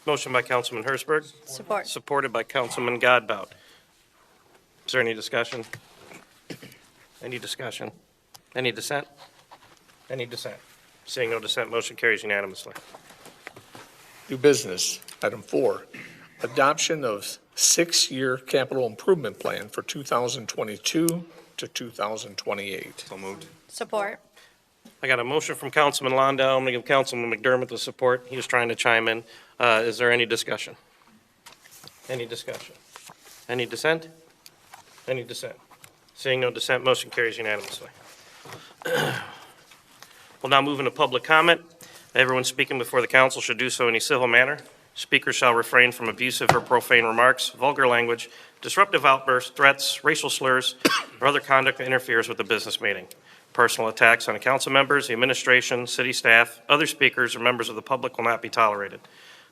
Motion by Councilman Hersberg, Support. supported by Councilman Godbout. Is there any discussion? Any discussion? Any dissent? Any dissent? Seeing no dissent, motion carries unanimously. New business. Item 4, adoption of 6-year capital improvement plan for 2022 to 2028. So moved. Support. I got a motion from Councilman Londo. I'm going to give Councilman McDermott the support. He was trying to chime in. Is there any discussion? Any discussion? Any dissent? Any dissent? Seeing no dissent, motion carries unanimously. We'll now move into public comment. Everyone speaking before the council should do so in a civil manner. Speakers shall refrain from abusive or profane remarks, vulgar language, disruptive outbursts, threats, racial slurs, or other conduct that interferes with the business meeting. Personal attacks on council members, the administration, city staff, other speakers, or members of the public will not be tolerated.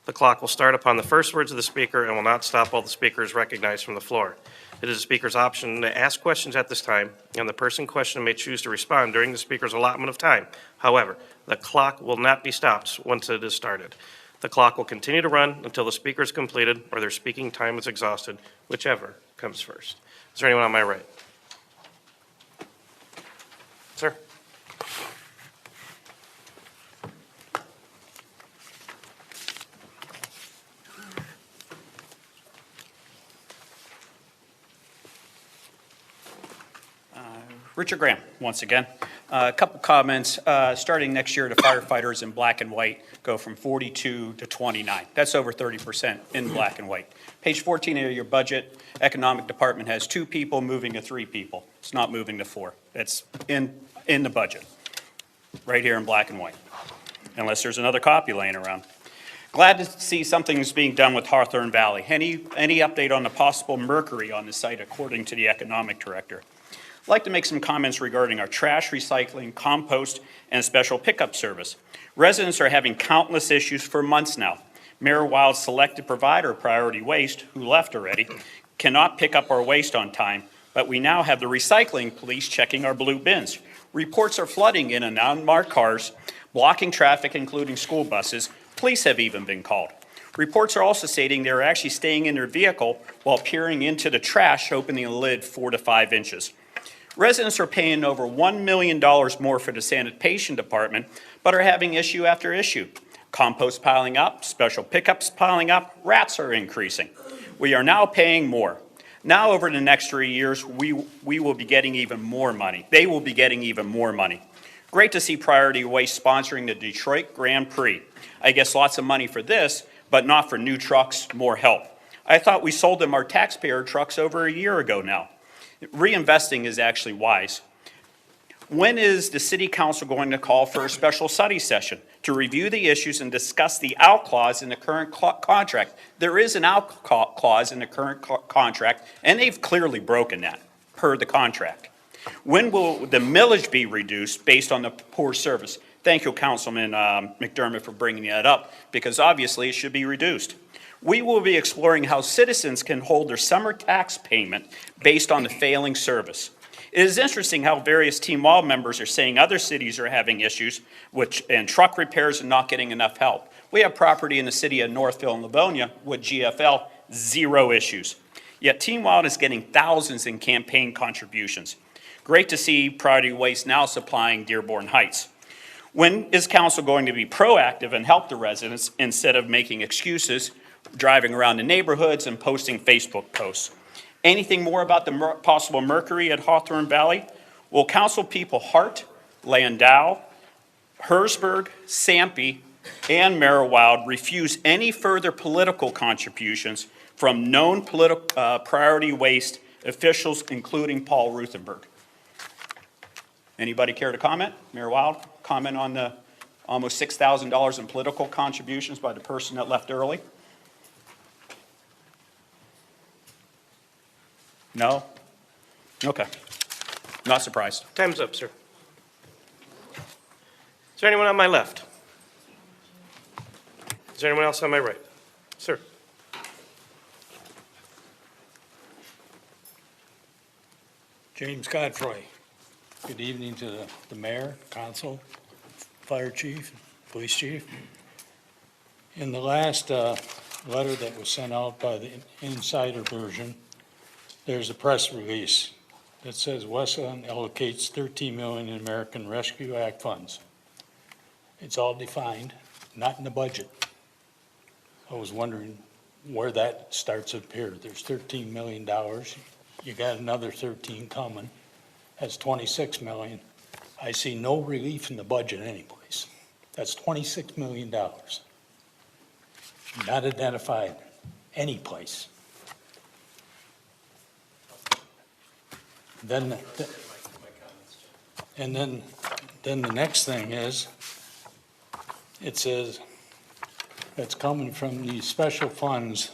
The clock will start upon the first words of the speaker and will not stop while the speaker is recognized from the floor. It is the speaker's option to ask questions at this time, and the person questioned may choose to respond during the speaker's allotment of time. However, the clock will not be stopped once it is started. The clock will continue to run until the speaker is completed or their speaking time is exhausted, whichever comes first. Is there anyone on my right? Sir? Richard Graham, once again. A couple comments. Starting next year, the firefighters in black and white go from 42 to 29. That's over 30% in black and white. Page 14 of your budget, Economic Department has 2 people moving to 3 people. It's not moving to 4. It's in the budget, right here in black and white, unless there's another copy laying around. Glad to see something's being done with Hawthorne Valley. Any update on the possible mercury on the site according to the Economic Director? I'd like to make some comments regarding our trash, recycling, compost, and special pickup service. Residents are having countless issues for months now. Mayor Wild's selected provider, Priority Waste, who left already, cannot pick up our waste on time, but we now have the recycling police checking our blue bins. Reports are flooding in and unmarked cars, blocking traffic, including school buses. Police have even been called. Reports are also stating they're actually staying in their vehicle while peering into the trash, opening the lid 4 to 5 inches. Residents are paying over $1 million more for the sanitation department, but are having issue after issue. Compost piling up, special pickups piling up, rats are increasing. We are now paying more. Now, over the next 3 years, we will be getting even more money. They will be getting even more money. Great to see Priority Waste sponsoring the Detroit Grand Prix. I guess lots of money for this, but not for new trucks, more help. I thought we sold them our taxpayer trucks over a year ago now. Reinvesting is actually wise. When is the city council going to call for a special study session to review the issues and discuss the out clause in the current contract? There is an out clause in the current contract, and they've clearly broken that per the contract. When will the millage be reduced based on the poor service? Thank you, Councilman McDermott, for bringing that up, because obviously it should be reduced. We will be exploring how citizens can hold their summer tax payment based on the failing service. It is interesting how various Team Wild members are saying other cities are having issues and truck repairs and not getting enough help. We have property in the city of Northville and Livonia with GFL, 0 issues. Yet Team Wild is getting thousands in campaign contributions. Great to see Priority Waste now supplying Dearborn Heights. When is council going to be proactive and help the residents instead of making excuses, driving around the neighborhoods and posting Facebook posts? Anything more about the possible mercury at Hawthorne Valley? Will council people Hart, Landau, Herzberg, Sampe, and Mayor Wild refuse any further political contributions from known Priority Waste officials, including Paul Ruthenberg? Anybody care to comment? Mayor Wild, comment on the almost $6,000 in political contributions by the person that left early? No? Okay. Not surprised. Time's up, sir. Is there anyone on my left? Is there anyone else on my right? Sir. James Godfrey. Good evening to the mayor, council, fire chief, police chief. In the last letter that was sent out by the insider version, there's a press release that says Westland allocates $13 million in American Rescue Act funds. It's all defined, not in the budget. I was wondering where that starts to appear. There's $13 million. You got another 13 coming. That's 26 million. I see no relief in the budget anyplace. That's $26 million. Not identified anyplace. Then the next thing is, it says it's coming from the special funds,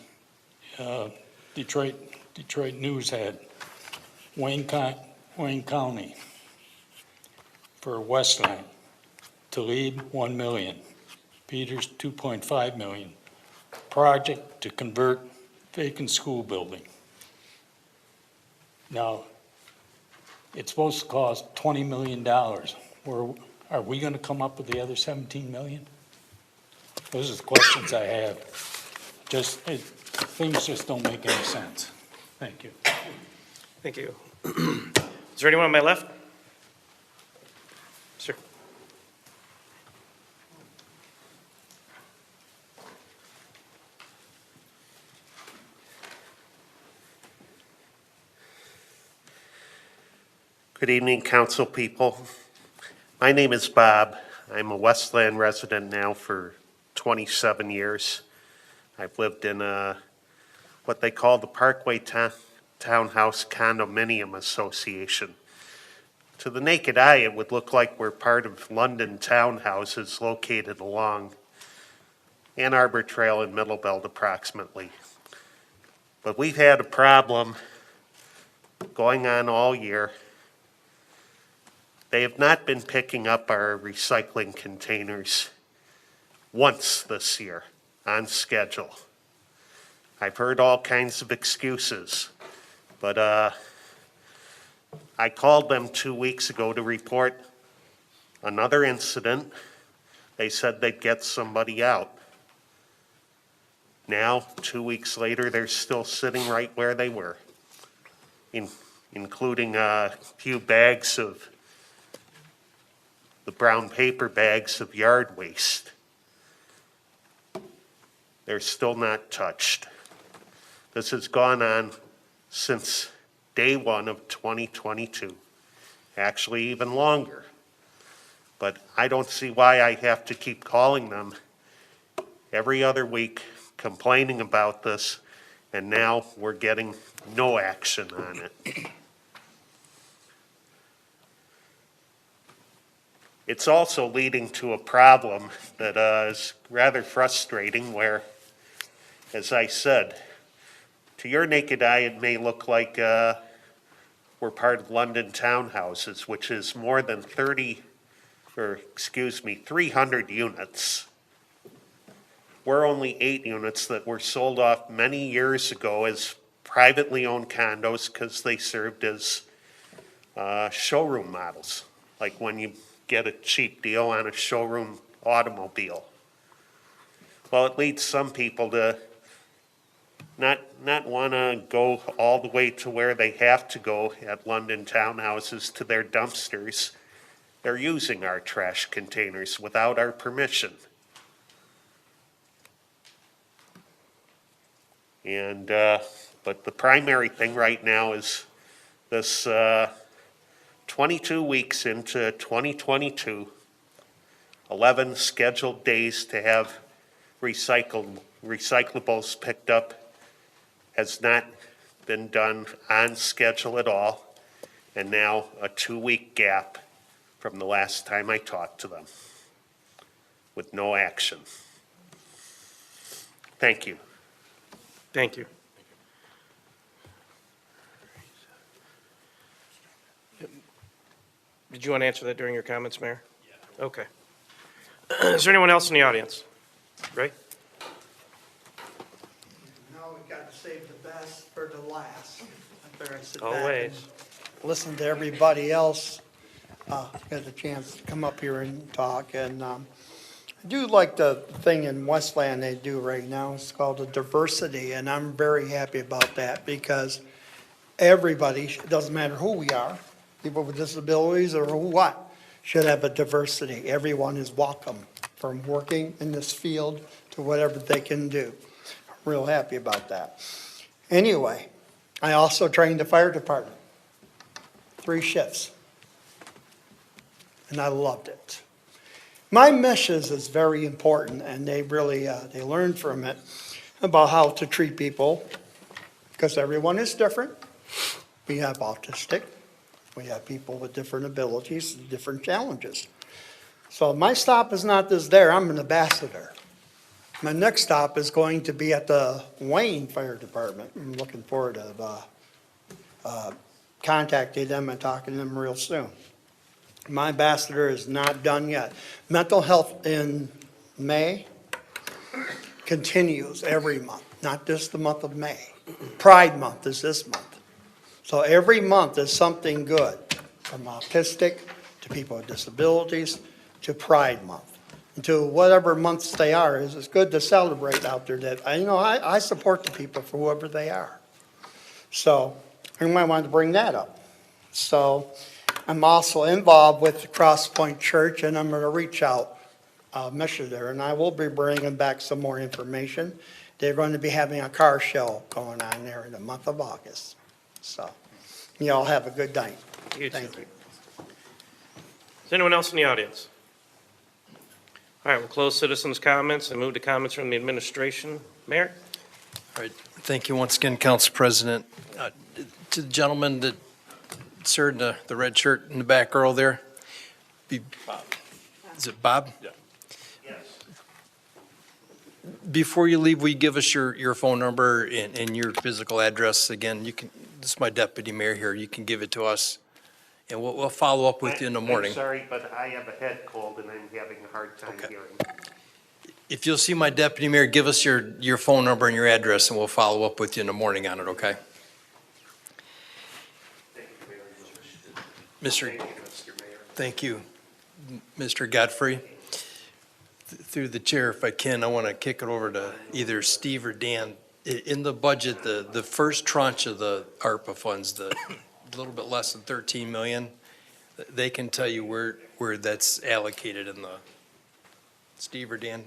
Detroit News had, Wayne County for Westland, Talib, 1 million, Peters, 2.5 million, project to convert vacant school building. Now, it's supposed to cost $20 million. Are we going to come up with the other 17 million? Those are the questions I have. Things just don't make any sense. Thank you. Thank you. Is there anyone on my left? Sir. Good evening, council people. My name is Bob. I'm a Westland resident now for 27 years. I've lived in what they call the Parkway Townhouse Condominium Association. To the naked eye, it would look like we're part of London townhouses located along Ann Arbor Trail in Middlebelt approximately. But we've had a problem going on all year. They have not been picking up our recycling containers once this year on schedule. I've heard all kinds of excuses, but I called them 2 weeks ago to report another incident. They said they'd get somebody out. Now, 2 weeks later, they're still sitting right where they were, including a few bags of the brown paper bags of yard waste. They're still not touched. This has gone on since day one of 2022, actually even longer. But I don't see why I have to keep calling them every other week, complaining about this, and now we're getting no action on it. It's also leading to a problem that is rather frustrating where, as I said, to your naked eye, it may look like we're part of London townhouses, which is more than 300 units. We're only 8 units that were sold off many years ago as privately owned condos because they served as showroom models, like when you get a cheap deal on a showroom automobile. Well, it leads some people to not want to go all the way to where they have to go at London townhouses to their dumpsters. They're using our trash containers without our permission. And, but the primary thing right now is this 22 weeks into 2022, 11 scheduled days to have recyclables picked up has not been done on schedule at all, and now a 2-week gap from the last time I talked to them with no action. Thank you. Thank you. Did you want to answer that during your comments, Mayor? Yeah. Okay. Is there anyone else in the audience? Ray? No, we got to save the best for the last. I better sit back Always. and listen to everybody else. Get a chance to come up here and talk. And I do like the thing in Westland they do right now. It's called a diversity, and I'm very happy about that because everybody, it doesn't matter who we are, people with disabilities or what, should have a diversity. Everyone is welcome, from working in this field to whatever they can do. I'm real happy about that. Anyway, I also trained the fire department, 3 shifts, and I loved it. My message is very important, and they really, they learned from it about how to treat people, because everyone is different. We have autistic, we have people with different abilities, different challenges. So my stop is not just there, I'm an ambassador. My next stop is going to be at the Wayne Fire Department. I'm looking forward to contacting them and talking to them real soon. My ambassador is not done yet. Mental health in May continues every month, not just the month of May. Pride Month is this month. So every month is something good, from autistic to people with disabilities to Pride Month. And to whatever months they are, it's good to celebrate out there that, I support the people for whoever they are. So I might want to bring that up. So I'm also involved with the Cross Point Church, and I'm going to reach out, missionary, and I will be bringing back some more information. They're going to be having a car show going on there in the month of August. So you all have a good night. You too. Thank you. Is anyone else in the audience? All right, we'll close citizens' comments and move to comments from the administration. Mayor? All right, thank you once again, Council President. To the gentleman that served the red shirt in the back row there, is it Bob? Yeah. Before you leave, will you give us your phone number and your physical address again? You can, this is my deputy mayor here, you can give it to us, and we'll follow up with you in the morning. I'm sorry, but I have a head cold and I'm having a hard time hearing. If you'll see my deputy mayor, give us your phone number and your address, and we'll follow up with you in the morning on it, okay? Thank you. Mr. Godfrey, through the chair, if I can, I want to kick it over to either Steve or Dan. In the budget, the first tranche of the ARPA funds, the little bit less than 13 million, they can tell you where that's allocated in the, Steve or Dan?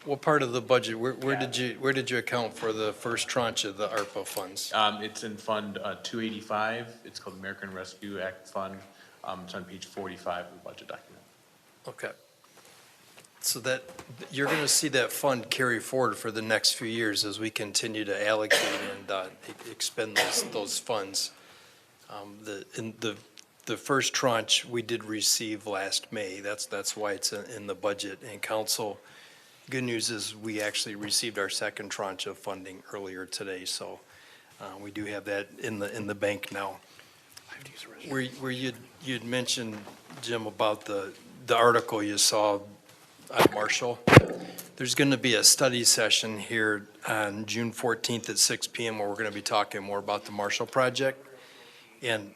What part of the budget, where did you account for the first tranche of the ARPA funds? It's in Fund 285. It's called American Rescue Act Fund. It's on page 45 of the budget document. Okay. So that, you're going to see that fund carry forward for the next few years as we continue to allocate and expend those funds. The first tranche we did receive last May. That's why it's in the budget. And council, good news is we actually received our second tranche of funding earlier today. So we do have that in the bank now. Where you'd mentioned, Jim, about the article you saw on Marshall. There's going to be a study session here on June 14th at 6 p.m. where we're going to be talking more about the Marshall project. And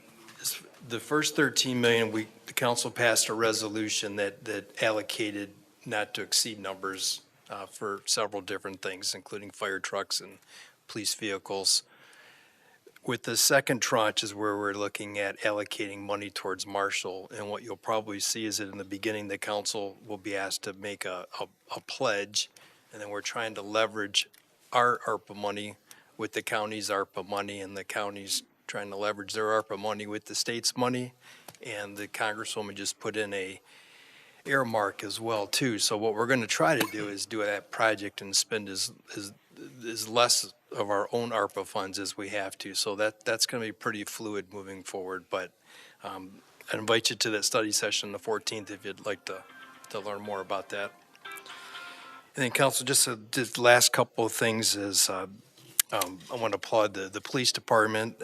the first 13 million, the council passed a resolution that allocated not to exceed numbers for several different things, including fire trucks and police vehicles. With the second tranche is where we're looking at allocating money towards Marshall. And what you'll probably see is that in the beginning, the council will be asked to make a pledge. And then we're trying to leverage our ARPA money with the county's ARPA money, and the county's trying to leverage their ARPA money with the state's money. And the congresswoman just put in a earmark as well, too. So what we're going to try to do is do that project and spend as less of our own ARPA funds as we have to. So that's going to be pretty fluid moving forward. But I invite you to that study session the 14th if you'd like to learn more about that. And then, Council, just the last couple of things is I want to applaud the police department.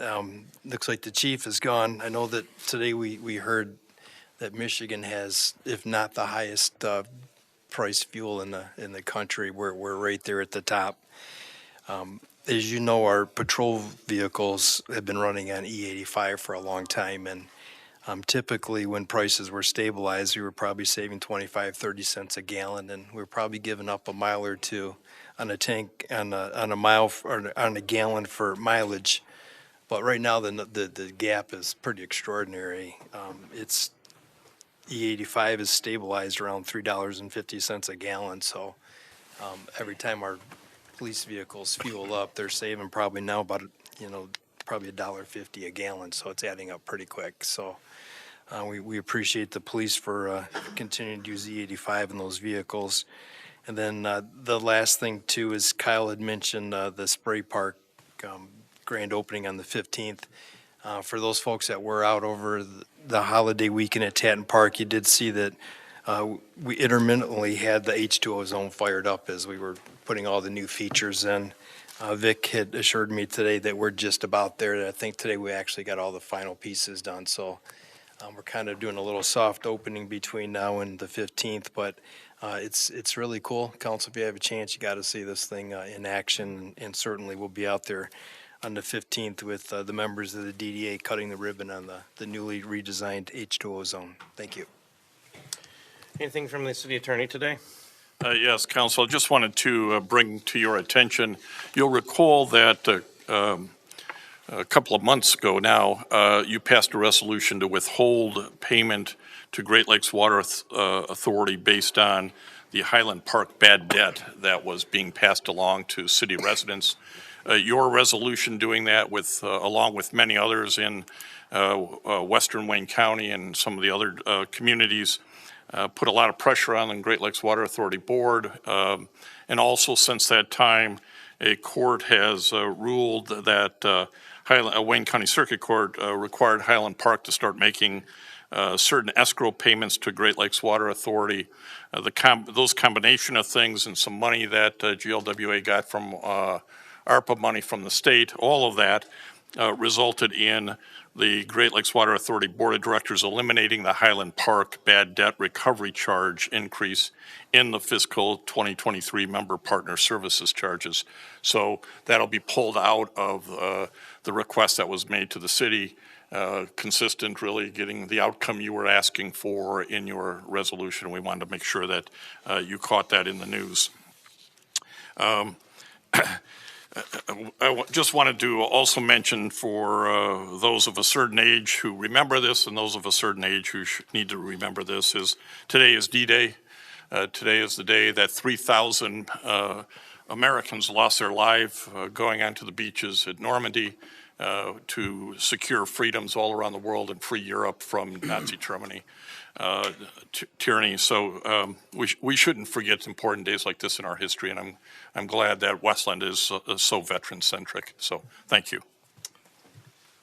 Looks like the chief is gone. I know that today we heard that Michigan has, if not the highest price fuel in the country. We're right there at the top. As you know, our patrol vehicles have been running on E85 for a long time, and typically when prices were stabilized, we were probably saving 25, 30 cents a gallon, and we're probably giving up a mile or two on a tank, on a mile, or on a gallon for mileage. But right now, the gap is pretty extraordinary. It's E85 is stabilized around $3.50 a gallon, so every time our police vehicles fuel up, they're saving probably now about, probably $1.50 a gallon, so it's adding up pretty quick. So we appreciate the police for continuing to use E85 in those vehicles. And then the last thing, too, is Kyle had mentioned the spray park grand opening on the 15th. For those folks that were out over the holiday weekend at Tatton Park, you did see that we intermittently had the H2O zone fired up as we were putting all the new features in. Vic had assured me today that we're just about there. I think today we actually got all the final pieces done. So we're kind of doing a little soft opening between now and the 15th, but it's really cool. Council, if you have a chance, you got to see this thing in action, and certainly we'll be out there on the 15th with the members of the DDA cutting the ribbon on the newly redesigned H2O zone. Thank you. Anything from the city attorney today? Yes, Council, I just wanted to bring to your attention, you'll recall that a couple of months ago now, you passed a resolution to withhold payment to Great Lakes Water Authority based on the Highland Park bad debt that was being passed along to city residents. your resolution doing that with, along with many others in Western Wayne County and some of the other communities, put a lot of pressure on the Great Lakes Water Authority Board. And also since that time, a court has ruled that Wayne County Circuit Court required Highland Park to start making certain escrow payments to Great Lakes Water Authority. Those combination of things and some money that GLWA got from ARPA money from the state, all of that resulted in the Great Lakes Water Authority Board of Directors eliminating the Highland Park bad debt recovery charge increase in the fiscal 2023 member partner services charges. So that'll be pulled out of the request that was made to the city, consistent really getting the outcome you were asking for in your resolution. We wanted to make sure that you caught that in the news. I just wanted to also mention for those of a certain age who remember this and those of a certain age who need to remember this is today is D-Day. Today is the day that 3,000 Americans lost their life going onto the beaches at Normandy to secure freedoms all around the world and free Europe from Nazi Germany. Tyranny. So we shouldn't forget important days like this in our history, and I'm glad that Westland is so veteran-centric. So thank you.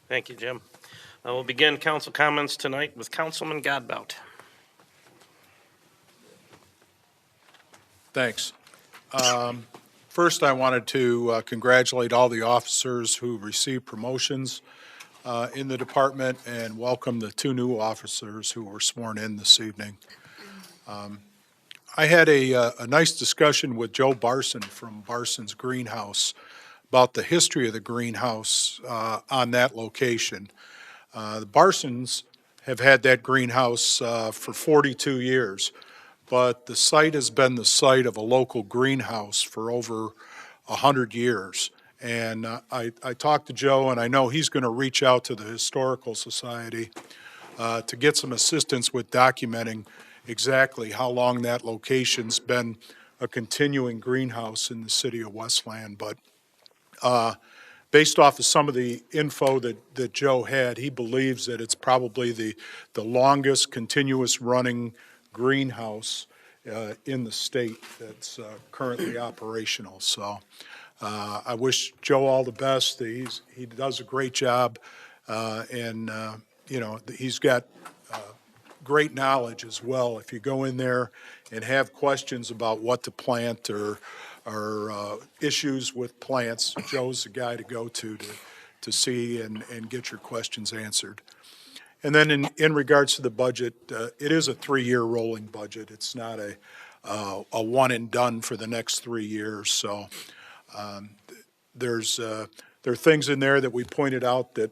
Thank you, Jim. We'll begin council comments tonight with Councilman Godbout. Thanks. First, I wanted to congratulate all the officers who received promotions in the department and welcome the 2 new officers who were sworn in this evening. I had a nice discussion with Joe Barson from Barson's Greenhouse about the history of the greenhouse on that location. The Barsons have had that greenhouse for 42 years, but the site has been the site of a local greenhouse for over 100 years. And I talked to Joe, and I know he's going to reach out to the Historical Society to get some assistance with documenting exactly how long that location's been a continuing greenhouse in the city of Westland. But based off of some of the info that Joe had, he believes that it's probably the longest continuous running greenhouse in the state that's currently operational. So I wish Joe all the best. He does a great job, and you know, he's got great knowledge as well. If you go in there and have questions about what to plant or issues with plants, Joe's the guy to go to see and get your questions answered. And then in regards to the budget, it is a 3-year rolling budget. It's not a one and done for the next 3 years. So there are things in there that we pointed out that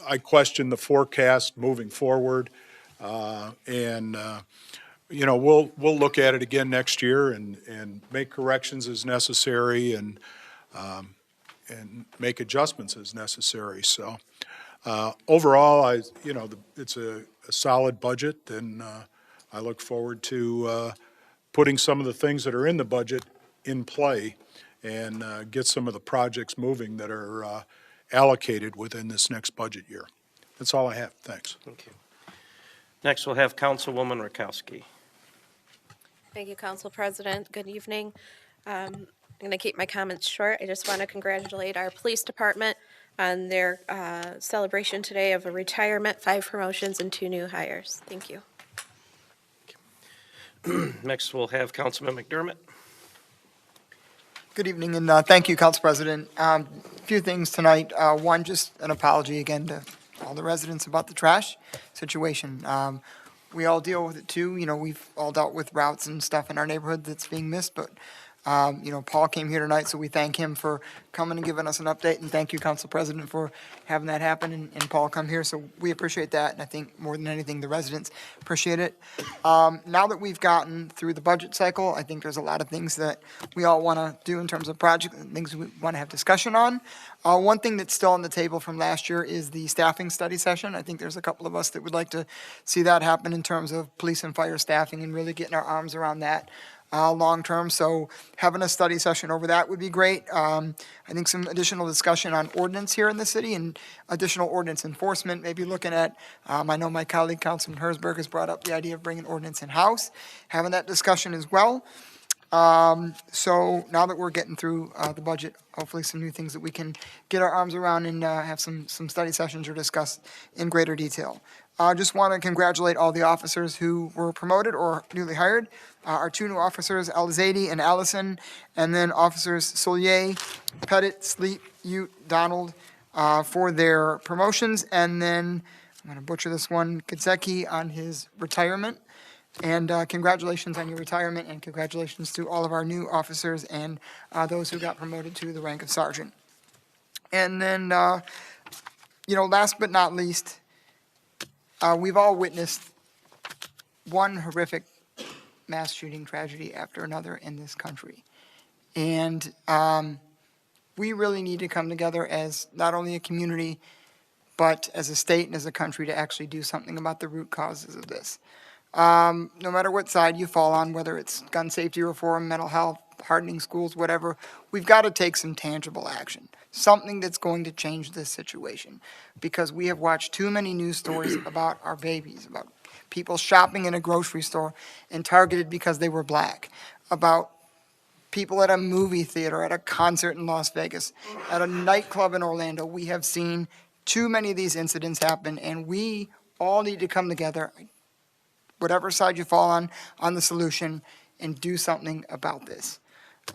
I question the forecast moving forward. You know, we'll look at it again next year and make corrections as necessary and make adjustments as necessary. So overall, it's a solid budget, and I look forward to putting some of the things that are in the budget in play and get some of the projects moving that are allocated within this next budget year. That's all I have. Thanks. Thank you. Next, we'll have Councilwoman Rakowski. Thank you, Council President. Good evening. I'm going to keep my comments short. I just want to congratulate our police department on their celebration today of a retirement, 5 promotions, and 2 new hires. Thank you. Next, we'll have Councilman McDermott. Good evening, and thank you, Council President. A few things tonight. One, just an apology again to all the residents about the trash situation. We all deal with it too. You know, we've all dealt with routes and stuff in our neighborhood that's being missed, but you know, Paul came here tonight, so we thank him for coming and giving us an update, and thank you, Council President, for having that happen and Paul come here. So we appreciate that, and I think more than anything, the residents appreciate it. Now that we've gotten through the budget cycle, I think there's a lot of things that we all want to do in terms of projects and things we want to have discussion on. One thing that's still on the table from last year is the staffing study session. I think there's a couple of us that would like to see that happen in terms of police and fire staffing and really getting our arms around that. long-term. So having a study session over that would be great. I think some additional discussion on ordinance here in the city and additional ordinance enforcement, maybe looking at, I know my colleague Councilman Hersberg has brought up the idea of bringing ordinance in-house, having that discussion as well. So now that we're getting through the budget, hopefully some new things that we can get our arms around and have some study sessions or discuss in greater detail. I just want to congratulate all the officers who were promoted or newly hired. Our two new officers, Elzady and Allison, and then Officers Solier, Pettit, Sleep, Ute, Donald, for their promotions. And then, I'm going to butcher this one, Kadzeki on his retirement. And congratulations on your retirement, and congratulations to all of our new officers and those who got promoted to the rank of sergeant. And then, last but not least, we've all witnessed one horrific mass shooting tragedy after another in this country. And we really need to come together as not only a community, but as a state and as a country to actually do something about the root causes of this. No matter what side you fall on, whether it's gun safety reform, mental health, hardening schools, whatever, we've got to take some tangible action, something that's going to change this situation. Because we have watched too many news stories about our babies, about people shopping in a grocery store and targeted because they were black, about people at a movie theater, at a concert in Las Vegas, at a nightclub in Orlando. We have seen too many of these incidents happen, and we all need to come together, whatever side you fall on the solution, and do something about this.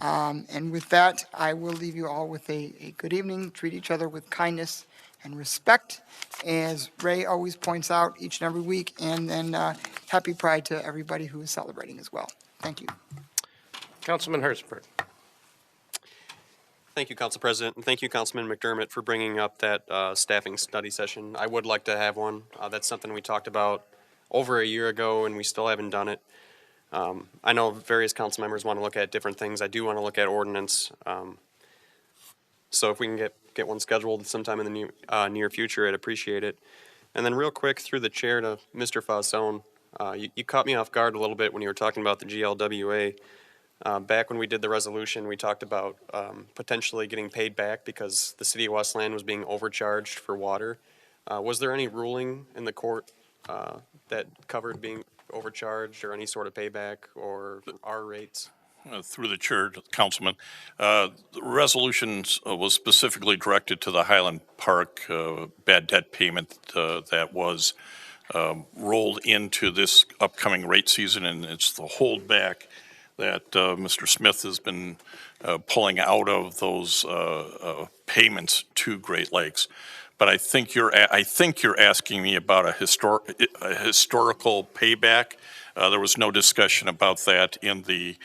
And with that, I will leave you all with a good evening. Treat each other with kindness and respect, as Ray always points out each and every week. And then happy Pride to everybody who is celebrating as well. Thank you. Councilman Hersberg. Thank you, Council President, and thank you, Councilman McDermott, for bringing up that staffing study session. I would like to have one. That's something we talked about over a year ago, and we still haven't done it. I know various council members want to look at different things. I do want to look at ordinance. So if we can get one scheduled sometime in the near future, I'd appreciate it. And then real quick, through the chair to Mr. Fasson, you caught me off guard a little bit when you were talking about the GLWA. Back when we did the resolution, we talked about potentially getting paid back because the city of Westland was being overcharged for water. Was there any ruling in the court that covered being overcharged or any sort of payback or our rates? Through the chair, Councilman, the resolution was specifically directed to the Highland Park bad debt payment that was rolled into this upcoming rate season, and it's the holdback that Mr. Smith has been pulling out of those payments to Great Lakes. But I think you're asking me about a historical payback. There was no discussion about that in the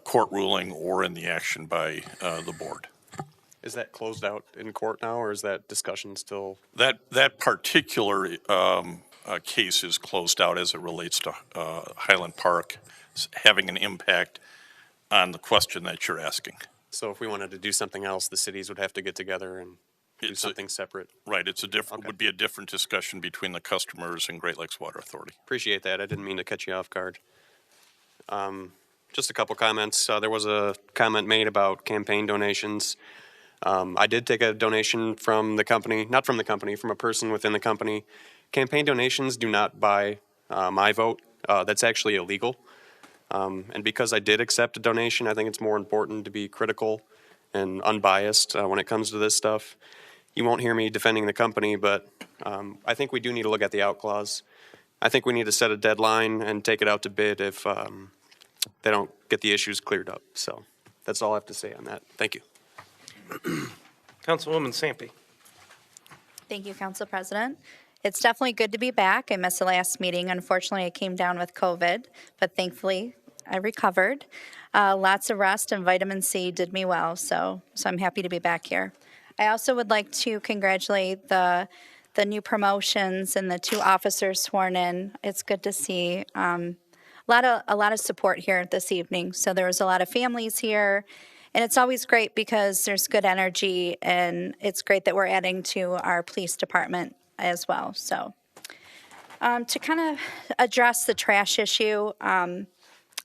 court ruling or in the action by the board. Is that closed out in court now, or is that discussion still? That particular case is closed out as it relates to Highland Park having an impact on the question that you're asking. So if we wanted to do something else, the cities would have to get together and do something separate? Right, would be a different discussion between the customers and Great Lakes Water Authority. Appreciate that. I didn't mean to catch you off guard. Just a couple comments. There was a comment made about campaign donations. I did take a donation from the company, not from the company, from a person within the company. Campaign donations do not buy my vote. That's actually illegal. And because I did accept a donation, I think it's more important to be critical and unbiased when it comes to this stuff. You won't hear me defending the company, but I think we do need to look at the out clause. I think we need to set a deadline and take it out to bid if they don't get the issues cleared up. So that's all I have to say on that. Thank you. Councilwoman Sampe. Thank you, Council President. It's definitely good to be back. I missed the last meeting. Unfortunately, I came down with COVID, but thankfully I recovered. Lots of rest and vitamin C did me well, so I'm happy to be back here. I also would like to congratulate the new promotions and the 2 officers sworn in. It's good to see a lot of support here this evening. So there was a lot of families here, and it's always great because there's good energy, and it's great that we're adding to our police department as well. So to kind of address the trash issue,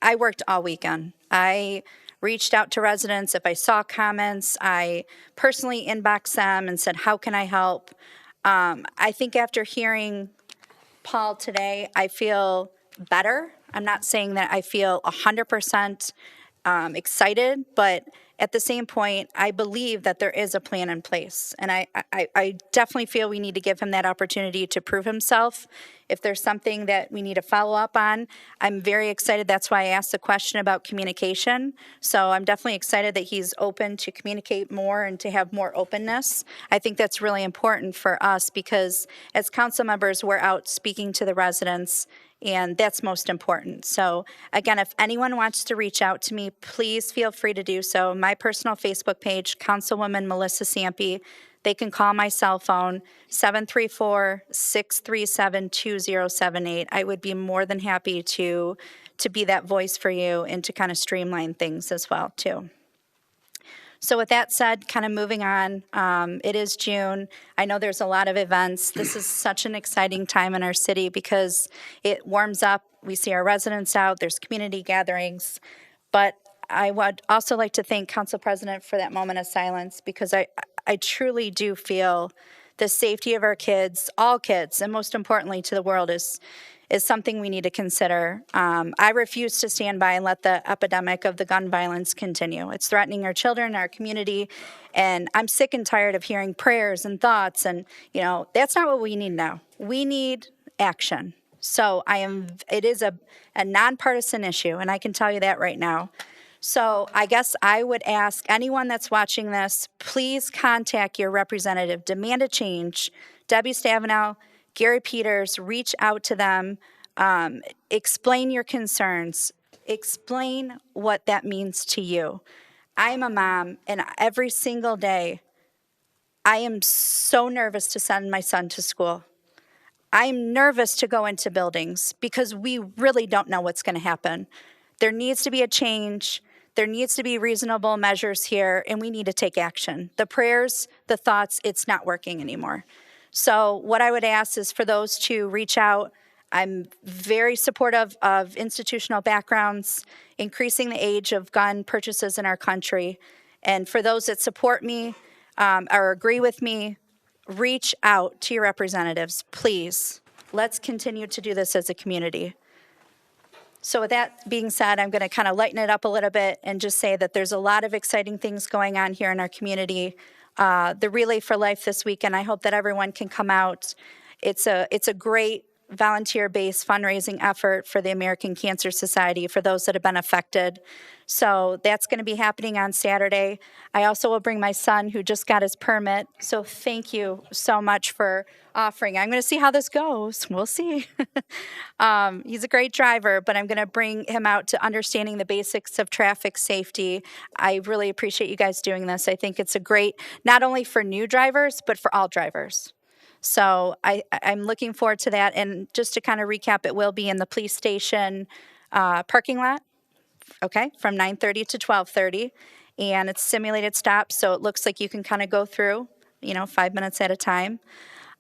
I worked all weekend. I reached out to residents. If I saw comments, I personally inboxed them and said, how can I help? I think after hearing Paul today, I feel better. I'm not saying that I feel 100% excited, but at the same point, I believe that there is a plan in place. And I definitely feel we need to give him that opportunity to prove himself. If there's something that we need to follow up on, I'm very excited. That's why I asked the question about communication. So I'm definitely excited that he's open to communicate more and to have more openness. I think that's really important for us because as council members, we're out speaking to the residents, and that's most important. So again, if anyone wants to reach out to me, please feel free to do so. My personal Facebook page, Councilwoman Melissa Sampe. They can call my cell phone, 734-637-2078. I would be more than happy to be that voice for you and to kind of streamline things as well, too. So with that said, kind of moving on, it is June. I know there's a lot of events. This is such an exciting time in our city because it warms up. We see our residents out. There's community gatherings. But I would also like to thank Council President for that moment of silence because I truly do feel the safety of our kids, all kids, and most importantly to the world is something we need to consider. I refuse to stand by and let the epidemic of the gun violence continue. It's threatening our children, our community, and I'm sick and tired of hearing prayers and thoughts, and that's not what we need now. We need action. So it is a nonpartisan issue, and I can tell you that right now. So I guess I would ask anyone that's watching this, please contact your representative, demand a change. Debbie Stabenow, Gary Peters, reach out to them, explain your concerns, explain what that means to you. I am a mom, and every single day, I am so nervous to send my son to school. I'm nervous to go into buildings because we really don't know what's going to happen. There needs to be a change. There needs to be reasonable measures here, and we need to take action. The prayers, the thoughts, it's not working anymore. So what I would ask is for those to reach out. I'm very supportive of institutional backgrounds, increasing the age of gun purchases in our country. And for those that support me or agree with me, reach out to your representatives, please. Let's continue to do this as a community. So with that being said, I'm going to kind of lighten it up a little bit and just say that there's a lot of exciting things going on here in our community. The Relay for Life this weekend, I hope that everyone can come out. It's a great volunteer-based fundraising effort for the American Cancer Society for those that have been affected. So that's going to be happening on Saturday. I also will bring my son who just got his permit. So thank you so much for offering. I'm going to see how this goes. We'll see. He's a great driver, but I'm going to bring him out to understanding the basics of traffic safety. I really appreciate you guys doing this. I think it's a great, not only for new drivers, but for all drivers. So I'm looking forward to that. And just to kind of recap, it will be in the police station parking lot, okay, from 9:30 to 12:30. And it's simulated stops, so it looks like you can kind of go through, 5 minutes at a time.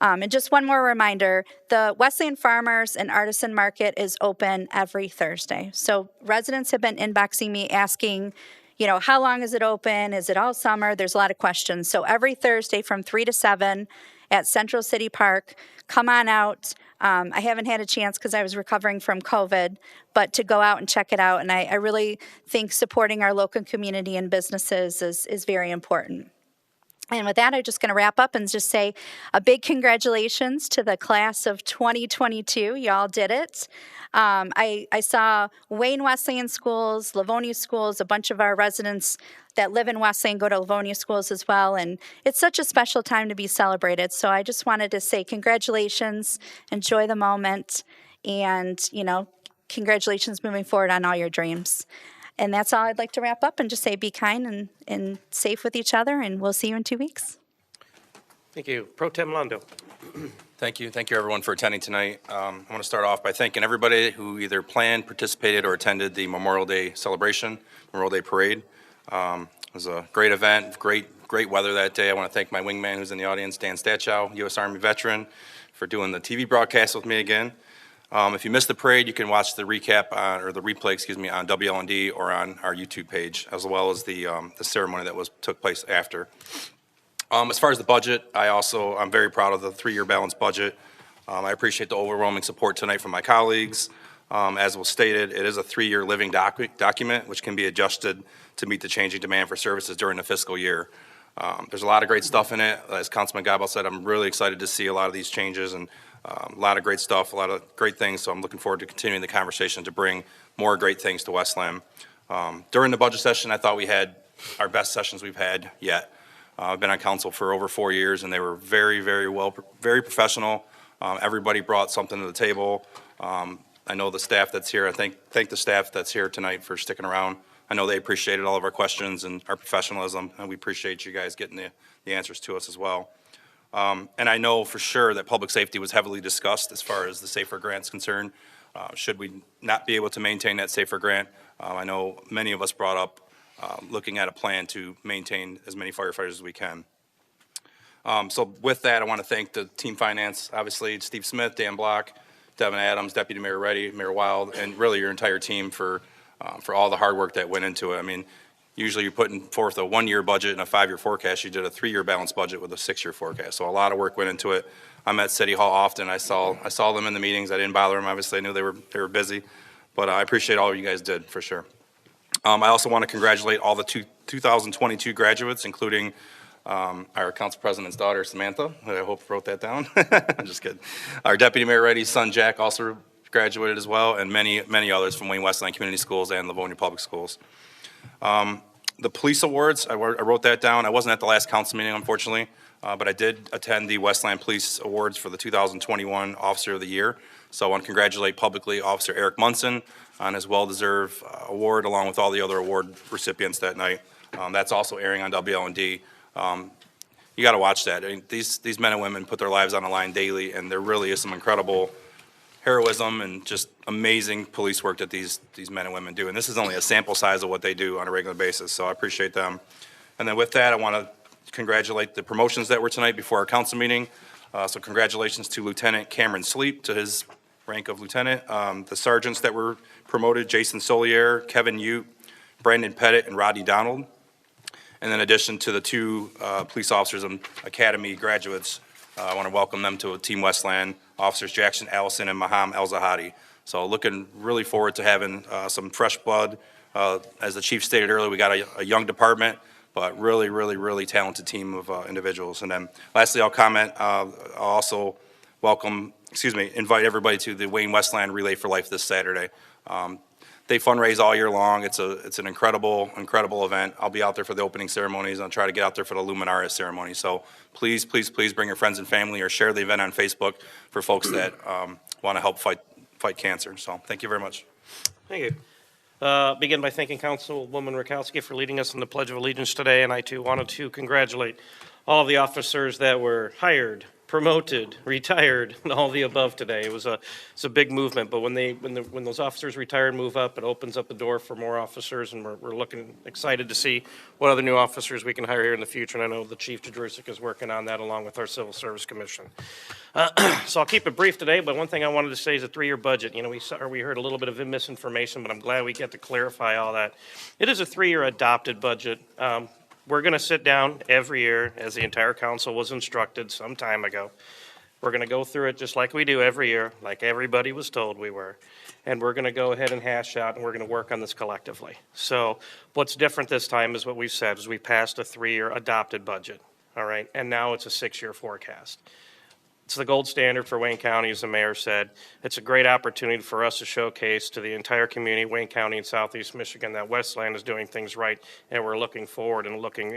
And just one more reminder, the Wesleyan Farmers and Artisan Market is open every Thursday. So residents have been inboxing me asking, how long is it open? Is it all summer? There's a lot of questions. So every Thursday from 3 to 7 at Central City Park, come on out. I haven't had a chance because I was recovering from COVID, but to go out and check it out. And I really think supporting our local community and businesses is very important. And with that, I'm just going to wrap up and just say a big congratulations to the class of 2022. Y'all did it. I saw Wayne Wesleyan schools, Livonia schools, a bunch of our residents that live in Wesleyan go to Livonia schools as well. And it's such a special time to be celebrated. So I just wanted to say congratulations, enjoy the moment, and, congratulations moving forward on all your dreams. And that's all I'd like to wrap up and just say be kind and safe with each other, and we'll see you in 2 weeks. Thank you. Pro Tem Londo. Thank you. Thank you, everyone, for attending tonight. I want to start off by thanking everybody who either planned, participated, or attended the Memorial Day celebration, Memorial Day Parade. It was a great event, great weather that day. I want to thank my wingman who's in the audience, Dan Stachow, U.S. Army veteran, for doing the TV broadcast with me again. If you missed the parade, you can watch the recap or the replay, on WLND or on our YouTube page, as well as the ceremony that took place after. As far as the budget, I'm very proud of the 3-year balanced budget. I appreciate the overwhelming support tonight from my colleagues. As was stated, it is a 3-year living document, which can be adjusted to meet the changing demand for services during the fiscal year. There's a lot of great stuff in it. As Councilman Gabel said, I'm really excited to see a lot of these changes and a lot of great stuff, a lot of great things. So I'm looking forward to continuing the conversation to bring more great things to Westland. During the budget session, I thought we had our best sessions we've had yet. I've been on council for over 4 years, and they were very, very professional. Everybody brought something to the table. I know the staff that's here. I thank the staff that's here tonight for sticking around. I know they appreciated all of our questions and our professionalism, and we appreciate you guys getting the answers to us as well. And I know for sure that public safety was heavily discussed as far as the SAFER grant's concerned. Should we not be able to maintain that SAFER grant? I know many of us brought up looking at a plan to maintain as many firefighters as we can. So with that, I want to thank the team finance, obviously Steve Smith, Dan Block, Devin Adams, Deputy Mayor Reddy, Mayor Wild, and really your entire team for all the hard work that went into it. I mean, usually you're putting forth a 1-year budget and a 5-year forecast. You did a 3-year balanced budget with a 6-year forecast. So a lot of work went into it. I'm at City Hall often. I saw them in the meetings. I didn't bother them. Obviously, I knew they were busy, but I appreciate all you guys did for sure. I also want to congratulate all the 2022 graduates, including our council president's daughter, Samantha, who I hope wrote that down. I'm just kidding. Our Deputy Mayor Reddy's son, Jack, also graduated as well, and many others from Wayne Westland Community Schools and Livonia Public Schools. The police awards, I wrote that down. I wasn't at the last council meeting, unfortunately, but I did attend the Westland Police Awards for the 2021 Officer of the Year. So I want to congratulate publicly Officer Eric Munson on his well-deserved award, along with all the other award recipients that night. That's also airing on WLND. You got to watch that. I mean, these men and women put their lives on the line daily, and there really is some incredible heroism and just amazing police work that these men and women do. And this is only a sample size of what they do on a regular basis, so I appreciate them. And then with that, I want to congratulate the promotions that were tonight before our council meeting. So congratulations to Lieutenant Cameron Sleep, to his rank of lieutenant. The sergeants that were promoted, Jason Solier, Kevin Ute, Brandon Pettit, and Rodney Donald. And in addition to the 2 police officers and academy graduates, I want to welcome them to Team Westland, Officers Jackson Allison and Maham El-Zahadi. So looking really forward to having some fresh blood. As the chief stated earlier, we got a young department, but really talented team of individuals. And then lastly, I'll comment, I'll also invite everybody to the Wayne Westland Relay for Life this Saturday. They fundraise all year long. It's an incredible event. I'll be out there for the opening ceremonies. I'll try to get out there for the Luminaria ceremony. So please bring your friends and family, or share the event on Facebook for folks that want to help fight cancer. So thank you very much. Thank you. Begin by thanking Councilwoman Rakowski for leading us in the Pledge of Allegiance today, and I too wanted to congratulate all of the officers that were hired, promoted, retired, and all the above today. It's a big movement, but when those officers retire and move up, it opens up the door for more officers, and we're looking excited to see what other new officers we can hire here in the future. And I know the Chief Jadrusik is working on that along with our Civil Service Commission. So I'll keep it brief today, but one thing I wanted to say is a 3-year budget. You know, we heard a little bit of misinformation, but I'm glad we get to clarify all that. It is a 3-year adopted budget. We're going to sit down every year, as the entire council was instructed some time ago. We're going to go through it just like we do every year, like everybody was told we were. And we're going to go ahead and hash out, and we're going to work on this collectively. So what's different this time is what we've said, is we passed a 3-year adopted budget, all right? And now it's a 6-year forecast. It's the gold standard for Wayne County, as the mayor said. It's a great opportunity for us to showcase to the entire community, Wayne County and Southeast Michigan, that Westland is doing things right, and we're looking forward and looking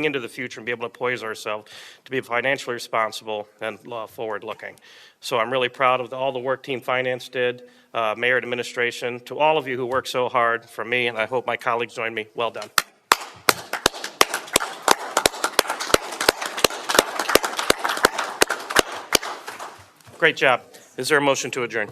into the future and be able to poise ourselves to be financially responsible and forward-looking. So I'm really proud of all the work Team Finance did, Mayor and administration, to all of you who worked so hard for me, and I hope my colleagues join me. Well done. Great job. Is there a motion to adjourn?